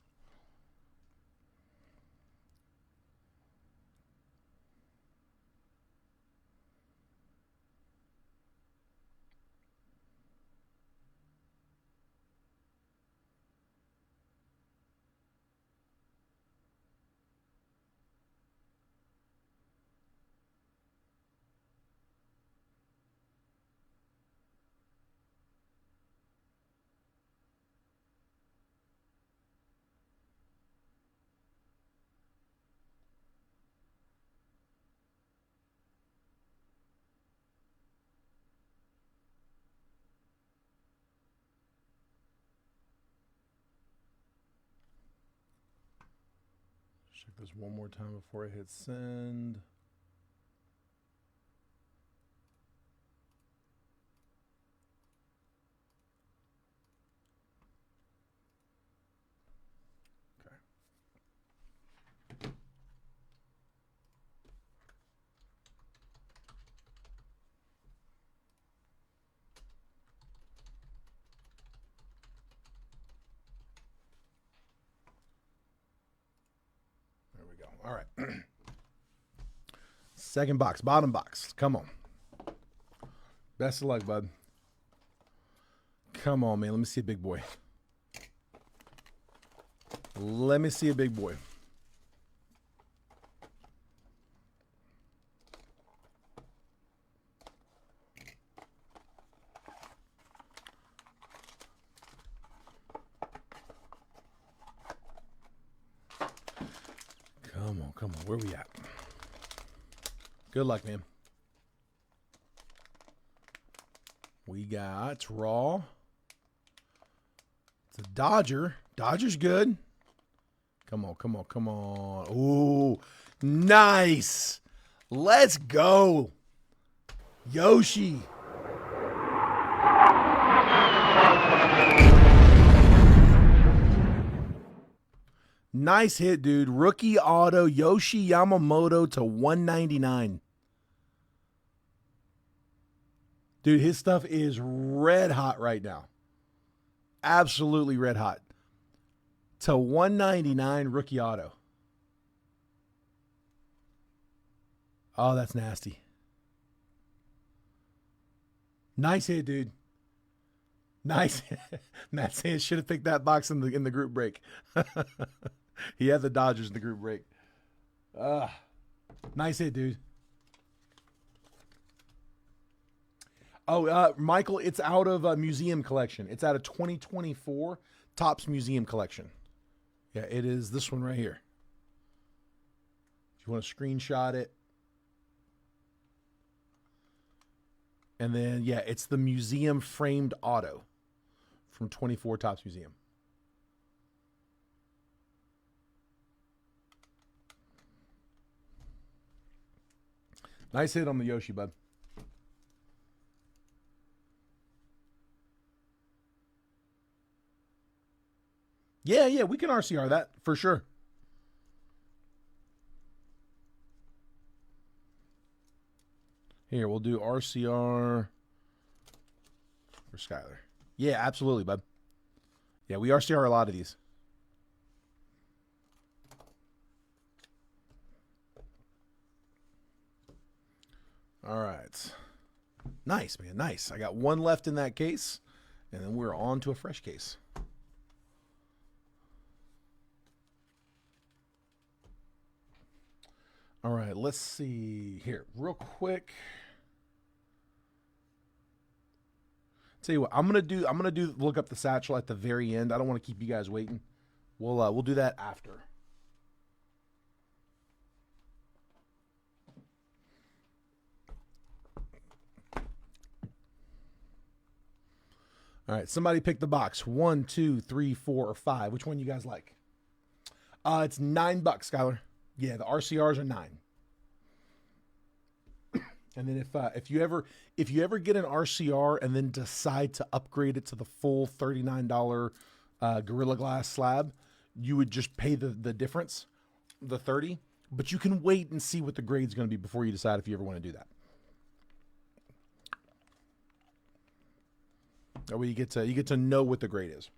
Check this one more time before I hit send. Okay. There we go. All right. Second box, bottom box. Come on. Best of luck, bud. Come on, man. Let me see a big boy. Let me see a big boy. Come on, come on. Where we at? Good luck, man. We got Raw. It's a Dodger. Dodger's good. Come on, come on, come on. Ooh, nice. Let's go. Yoshi. Nice hit, dude. Rookie auto, Yoshi Yamamoto to 199. Dude, his stuff is red hot right now. Absolutely red hot. To 199 rookie auto. Oh, that's nasty. Nice hit, dude. Nice. Matt saying should have picked that box in the group break. He had the Dodgers in the group break. Nice hit, dude. Oh, Michael, it's out of a museum collection. It's out of 2024 Topps Museum Collection. Yeah, it is this one right here. If you want to screenshot it. And then, yeah, it's the museum framed auto from 24 Topps Museum. Nice hit on the Yoshi, bud. Yeah, we can RCR that for sure. Here, we'll do RCR for Skylar. Yeah, absolutely, bud. Yeah, we RCR a lot of these. All right. Nice, man. Nice. I got one left in that case, and then we're on to a fresh case. All right, let's see here real quick. Tell you what, I'm gonna do look up the satchel at the very end. I don't want to keep you guys waiting. We'll do that after. All right, somebody pick the box. 1, 2, 3, 4, or 5. Which one you guys like? It's $9, Skylar. Yeah, the RCRs are 9. And then if you ever get an RCR and then decide to upgrade it to the full $39 Gorilla Glass slab, you would just pay the difference, the 30. But you can wait and see what the grade's going to be before you decide if you ever want to do that. That way you get to know what the grade is.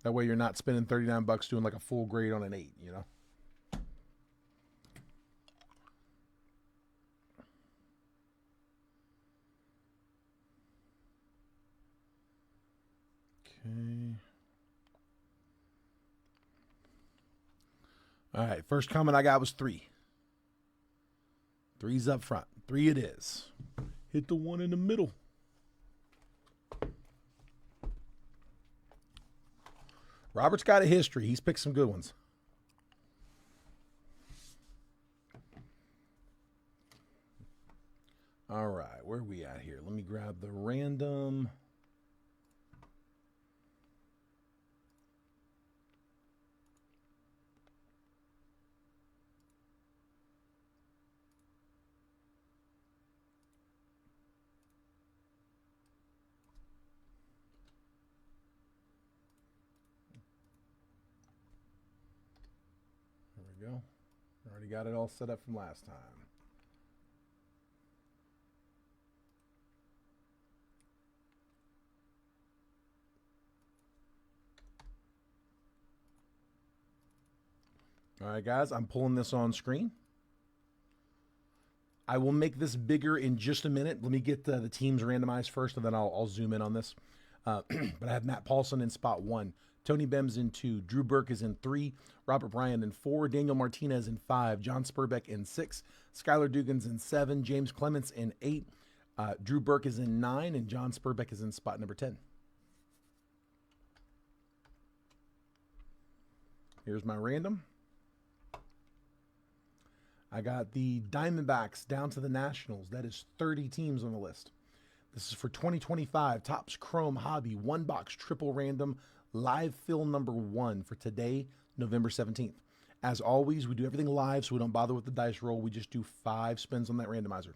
That way you're not spending $39 doing like a full grade on an 8, you know? Okay. All right, first comment I got was 3. 3's up front. 3 it is. Hit the one in the middle. Robert's got a history. He's picked some good ones. All right, where are we at here? Let me grab the random. There we go. Already got it all set up from last time. All right, guys, I'm pulling this on screen. I will make this bigger in just a minute. Let me get the teams randomized first, and then I'll zoom in on this. But I have Matt Paulson in spot 1. Tony Bems in 2. Drew Burke is in 3. Robert Bryant in 4. Daniel Martinez in 5. John Spurbeck in 6. Skylar Dugans in 7. James Clements in 8. Drew Burke is in 9. And John Spurbeck is in spot number 10. Here's my random. I got the Diamondbacks down to the Nationals. That is 30 teams on the list. This is for 2025 Topps Chrome Hobby 1-box triple random live fill number 1 for today, November 17th. As always, we do everything live, so we don't bother with the dice roll. We just do 5 spins on that randomizer.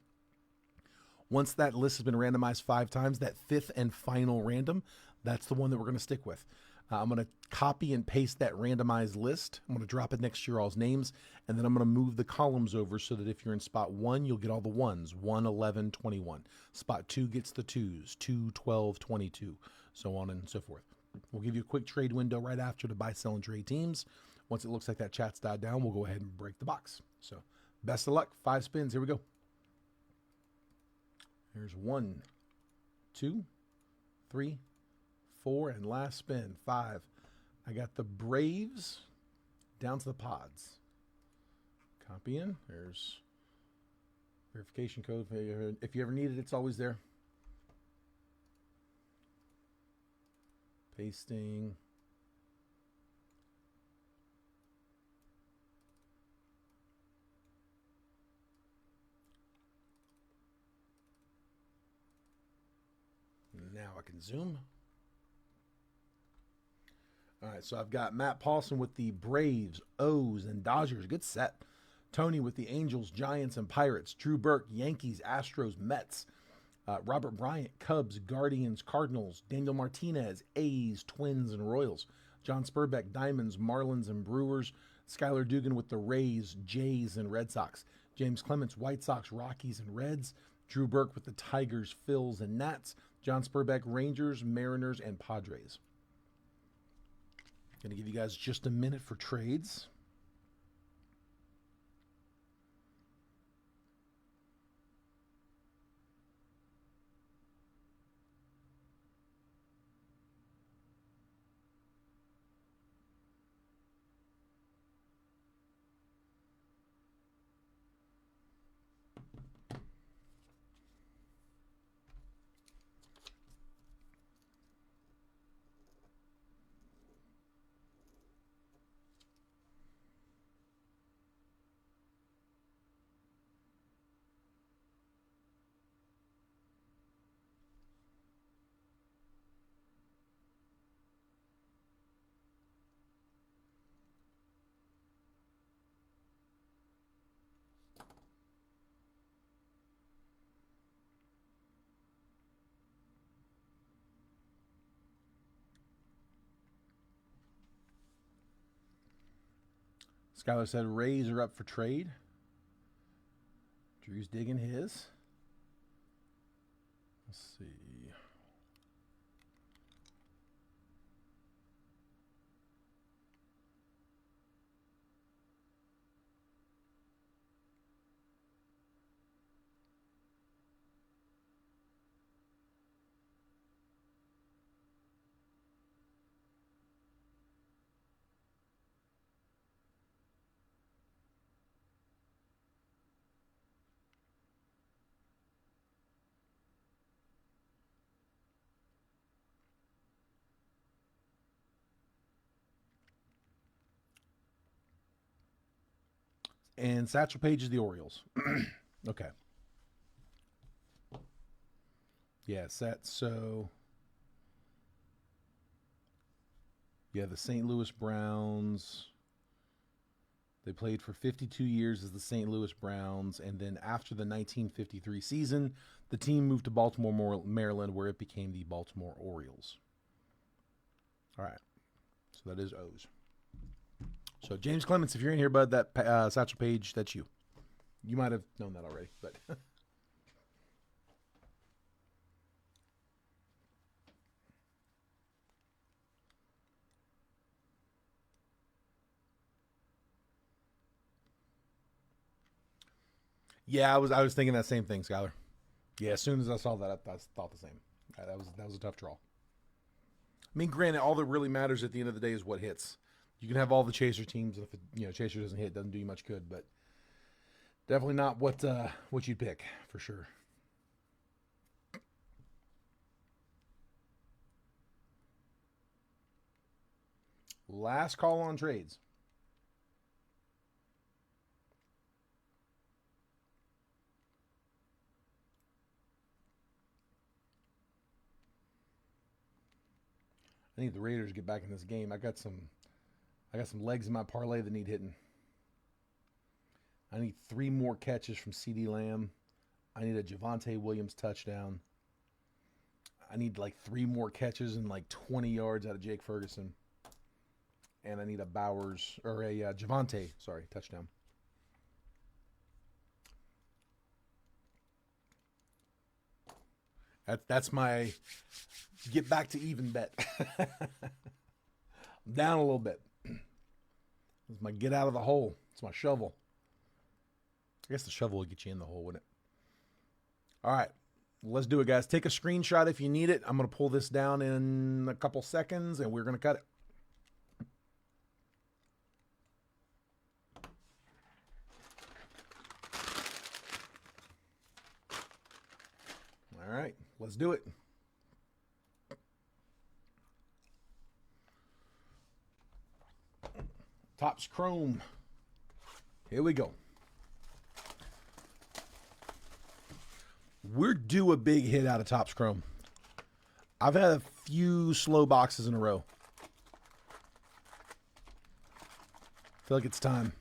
Once that list has been randomized 5 times, that 5th and final random, that's the one that we're going to stick with. I'm going to copy and paste that randomized list. I'm going to drop it next to your all's names, and then I'm going to move the columns over so that if you're in spot 1, you'll get all the 1s, 1, 11, 21. Spot 2 gets the 2s, 2, 12, 22, so on and so forth. We'll give you a quick trade window right after to buy, sell, and trade teams. Once it looks like that chat's died down, we'll go ahead and break the box. So best of luck. 5 spins. Here we go. Here's 1, 2, 3, 4, and last spin, 5. I got the Braves down to the Pods. Copy in. There's verification code. If you ever need it, it's always there. Pasting. Now I can zoom. All right, so I've got Matt Paulson with the Braves, O's, and Dodgers. Good set. Tony with the Angels, Giants, and Pirates. Drew Burke, Yankees, Astros, Mets. Robert Bryant, Cubs, Guardians, Cardinals. Daniel Martinez, A's, Twins, and Royals. John Spurbeck, Diamonds, Marlins, and Brewers. Skylar Dugan with the Rays, Jays, and Red Sox. James Clements, White Sox, Rockies, and Reds. Drew Burke with the Tigers, Phils, and Nats. John Spurbeck, Rangers, Mariners, and Padres. Going to give you guys just a minute for trades. Skylar said Rays are up for trade. Drew's digging his. Let's see. And Satchel Paige is the Orioles. Okay. Yeah, so yeah, the St. Louis Browns. They played for 52 years as the St. Louis Browns, and then after the 1953 season, the team moved to Baltimore, Maryland, where it became the Baltimore Orioles. All right, so that is O's. So James Clements, if you're in here, bud, that Satchel Paige, that's you. You might have known that already, but yeah, I was thinking that same thing, Skylar. Yeah, as soon as I saw that, I thought the same. That was a tough draw. I mean, granted, all that really matters at the end of the day is what hits. You can have all the chaser teams, and if chaser doesn't hit, it doesn't do you much good. But definitely not what you'd pick for sure. Last call on trades. I need the Raiders to get back in this game. I got some legs in my parlay that need hitting. I need 3 more catches from CeeDee Lamb. I need a Javonte Williams touchdown. I need like 3 more catches and like 20 yards out of Jake Ferguson. And I need a Bowers or a Javonte, touchdown. That's my get back to even bet. I'm down a little bit. It's my get out of the hole. It's my shovel. I guess the shovel will get you in the hole, wouldn't it? All right. Let's do it, guys. Take a screenshot if you need it. I'm going to pull this down in a couple seconds, and we're going to cut it. All right. Let's do it. Topps Chrome. Here we go. We're due a big hit out of Topps Chrome. I've had a few slow boxes in a row. Feel like it's time.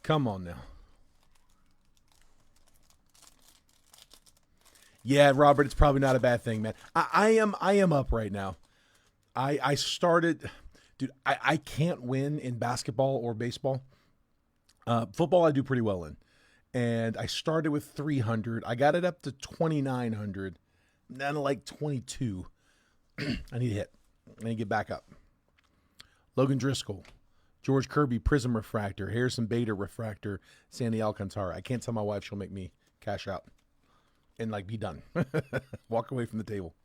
Come on now. Yeah, Robert, it's probably not a bad thing, man. I am up right now. I started, dude, I can't win in basketball or baseball. Football I do pretty well in. And I started with 300. I got it up to 2,900. Then like 22. I need to hit. I need to get back up. Logan Driscoll. George Kirby Prism Refractor. Harrison Bader Refractor. Sandy Alcantara. I can't tell my wife she'll make me cash out. And like be done. Walk away from the table.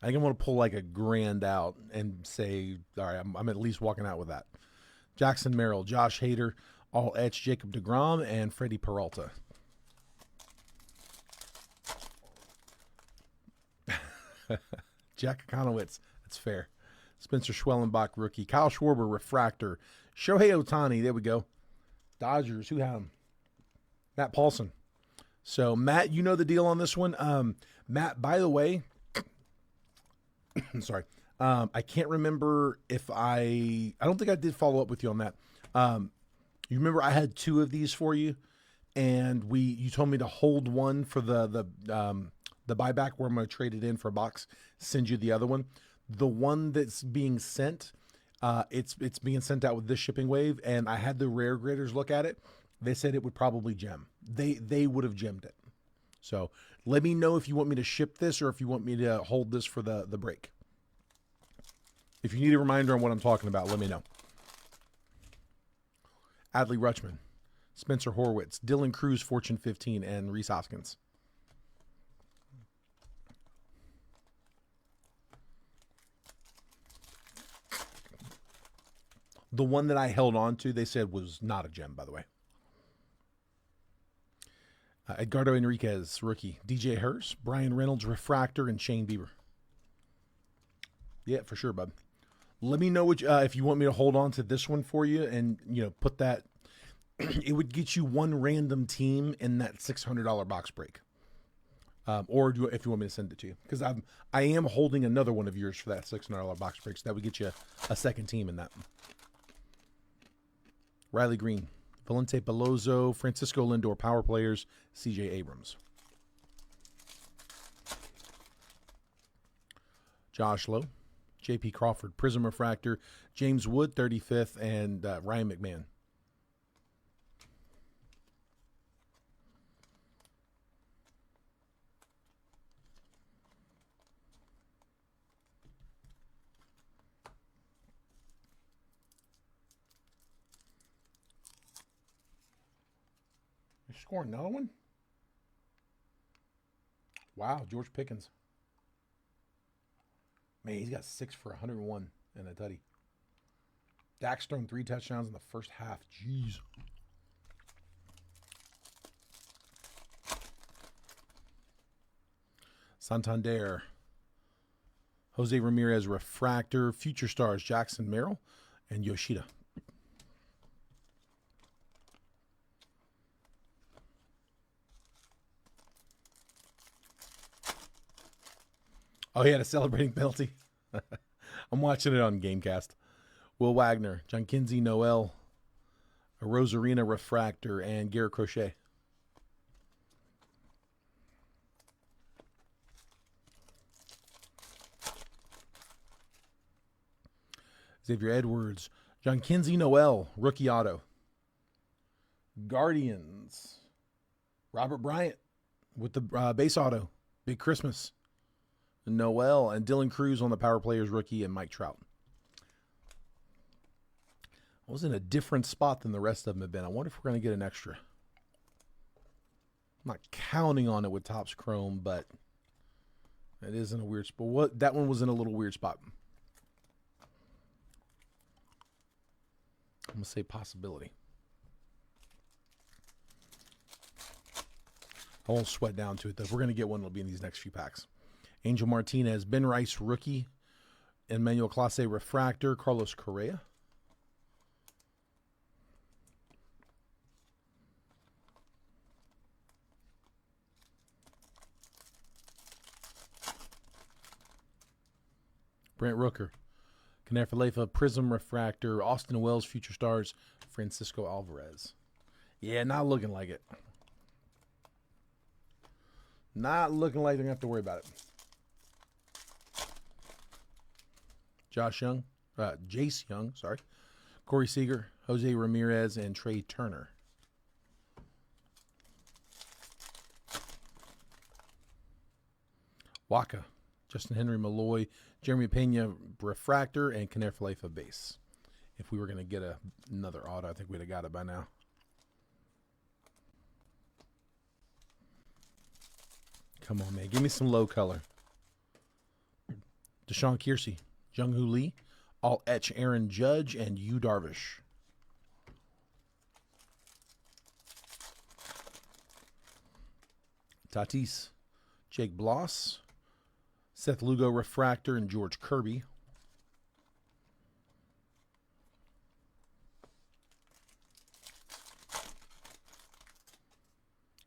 I think I'm going to pull like a grand out and say, all right, I'm at least walking out with that. Jackson Merrill, Josh Hader, all etch, Jacob deGrom, and Freddie Peralta. Jack Conowitz, that's fair. Spencer Schwellenbach, rookie. Kyle Schwarber, refractor. Shohei Ohtani, there we go. Dodgers, who had him? Matt Paulson. So, Matt, you know the deal on this one. Matt, by the way, sorry. I can't remember if I don't think I did follow up with you on that. You remember I had 2 of these for you, and you told me to hold one for the buyback where I'm going to trade it in for a box, send you the other one. The one that's being sent, it's being sent out with this shipping wave, and I had the rare graders look at it. They said it would probably gem. They would have gemmed it. So let me know if you want me to ship this or if you want me to hold this for the break. If you need a reminder on what I'm talking about, let me know. Adley Rutschman, Spencer Horwitz, Dylan Cruz, Fortune 15, and Reese Hoskins. The one that I held on to, they said was not a gem, by the way. Edgardo Enriquez, rookie. DJ Hurst, Brian Reynolds, refractor, and Shane Bieber. Yeah, for sure, bud. Let me know which, if you want me to hold on to this one for you and, put that. It would get you one random team in that $600 box break. Or if you want me to send it to you. Because I am holding another one of yours for that $600 box break. So that would get you a second team in that. Riley Green, Valente Peloso, Francisco Lindor, power players, CJ Abrams. Josh Lowe, JP Crawford, Prism Refractor, James Wood, 35th, and Ryan McMahon. You're scoring another one? Wow, George Pickens. Man, he's got 6 for 101 and a tutty. Dak's thrown 3 touchdowns in the first half. Jeez. Santander. Jose Ramirez, refractor. Future stars, Jackson Merrill and Yoshida. Oh, he had a celebrating penalty. I'm watching it on Gamecast. Will Wagner, John Kinsey Noel, a Rosarina refractor, and Garrett Crochet. Xavier Edwards, John Kinsey Noel, rookie auto. Guardians, Robert Bryant with the base auto. Big Christmas. Noel and Dylan Cruz on the power players rookie, and Mike Trout. I was in a different spot than the rest of them have been. I wonder if we're going to get an extra. I'm not counting on it with Topps Chrome, but it is in a weird spot. That one was in a little weird spot. I'm going to say possibility. I won't sweat down to it, though. If we're going to get one, it'll be in these next few packs. Angel Martinez, Ben Rice, rookie. Emmanuel Clase, refractor. Carlos Correa. Brent Rooker. Caner-Falefa, Prism refractor. Austin Wells, future stars. Francisco Alvarez. Yeah, not looking like it. Not looking like they're going to have to worry about it. Jace Young, Corey Seager, Jose Ramirez, and Trey Turner. Waka, Justin Henry Malloy, Jeremy Pena, refractor, and Caner-Falefa base. If we were going to get another auto, I think we'd have got it by now. Come on, man. Give me some low color. Deshaun Kiersey, Jung-Hoo Lee, All Etch Aaron Judge, and Yu Darvish. Tatis, Jake Bloss, Seth Lugo refractor, and George Kirby.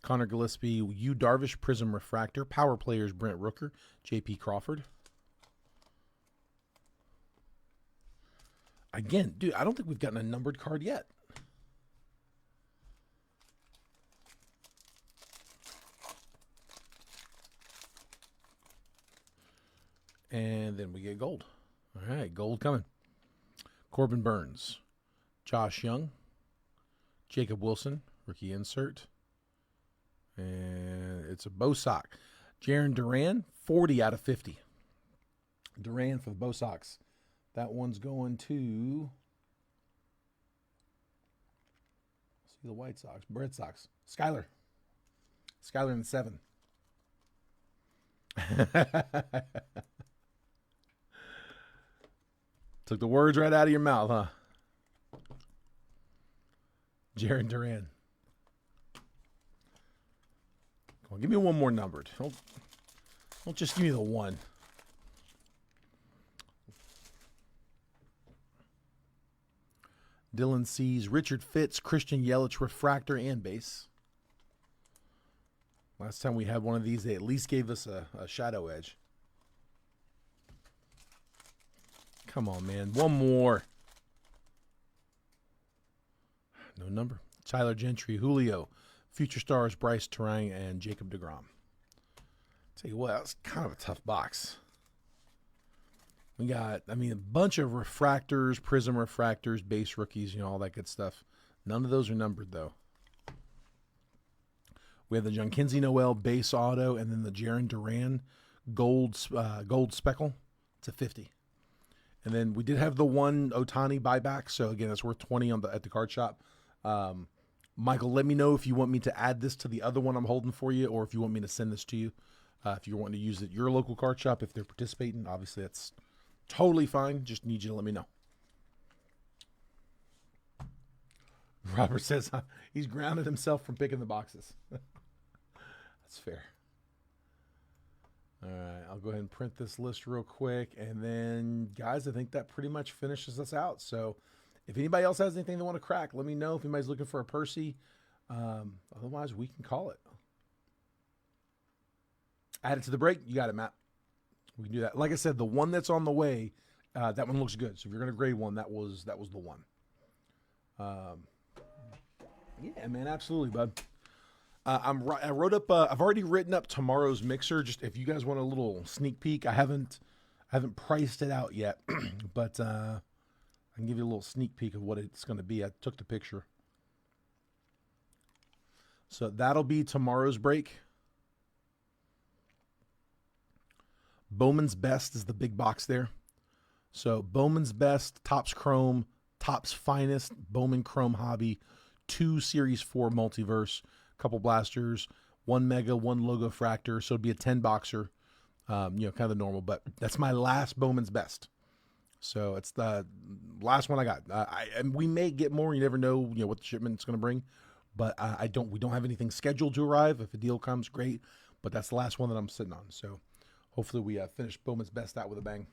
Connor Gillespie, Yu Darvish, Prism refractor. Power players, Brent Rooker, J.P. Crawford. Again, dude, I don't think we've gotten a numbered card yet. then we get gold. All right, gold coming. Corbin Burns, Josh Young, Jacob Wilson, rookie insert. And it's a Bo Sox. Jaron Duran, 40 out of 50. Duran for the Bo Sox. That one's going to, see the White Sox, Red Sox. Skyler. Skyler in the 7. Took the words right out of your mouth, huh? Jaron Duran. Come on, give me one more numbered. Don't just give me the 1. Dylan Cease, Richard Fitz, Christian Yelich, refractor and base. Last time we had one of these, they at least gave us a shadow edge. Come on, man. One more. No number. Tyler Gentry, Julio, future stars Bryce Terang, and Jacob deGrom. Tell you what, that was kind of a tough box. We got, a bunch of refractors, prism refractors, base rookies, all that good stuff. None of those are numbered, though. We have the Jhonkensy Noel base auto, and then the Jaron Duran gold speckle. It's a 50. And then we did have the one Ohtani buyback, so again, it's worth 20 at the card shop. Michael, let me know if you want me to add this to the other one I'm holding for you, or if you want me to send this to you. If you're wanting to use it at your local card shop, if they're participating, obviously that's totally fine. Just need you to let me know. Robert says he's grounded himself from picking the boxes. That's fair. All right, I'll go ahead and print this list real quick. And then, guys, I think that pretty much finishes us out. So if anybody else has anything they want to crack, let me know. If anybody's looking for a Percy, otherwise we can call it. Add it to the break. You got it, Matt. We can do that. Like I said, the one that's on the way, that one looks good. So if you're going to grade one, that was the one. Yeah, man, absolutely, bud. I wrote up. I've already written up tomorrow's mixer. Just if you guys want a little sneak peek, I haven't priced it out yet, but I can give you a little sneak peek of what it's going to be. I took the picture, so that'll be tomorrow's break. Bowman's Best is the big box there. So Bowman's Best, Topps Chrome, Topps Finest, Bowman Chrome Hobby, 2 Series 4 Multiverse, couple blasters, 1 Mega, 1 Logo Fractor. So it'd be a 10 boxer, kind of the normal. But that's my last Bowman's Best. So it's the last one I got. And we may get more. You never know, what the shipment's going to bring. But we don't have anything scheduled to arrive. If a deal comes, great. But that's the last one that I'm sitting on. So hopefully we finish Bowman's Best out with a bang.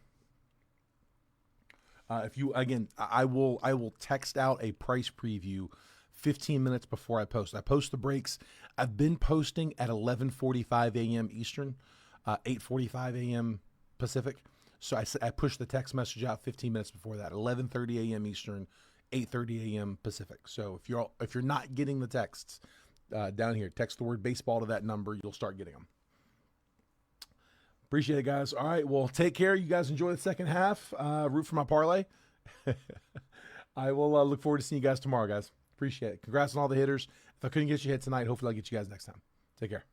I will text out a price preview 15 minutes before I post. I post the breaks. I've been posting at 11:45 a.m. Eastern, 8:45 a.m. Pacific. So I push the text message out 15 minutes before that, 11:30 a.m. Eastern, 8:30 a.m. Pacific. So if you're not getting the texts down here, text the word baseball to that number. You'll start getting them. Appreciate it, guys. All right, well, take care. You guys enjoy the second half. Root for my parlay. I will look forward to seeing you guys tomorrow, guys. Appreciate it. Congrats on all the hitters. If I couldn't get you hit tonight, hopefully I'll get you guys next time. Take care.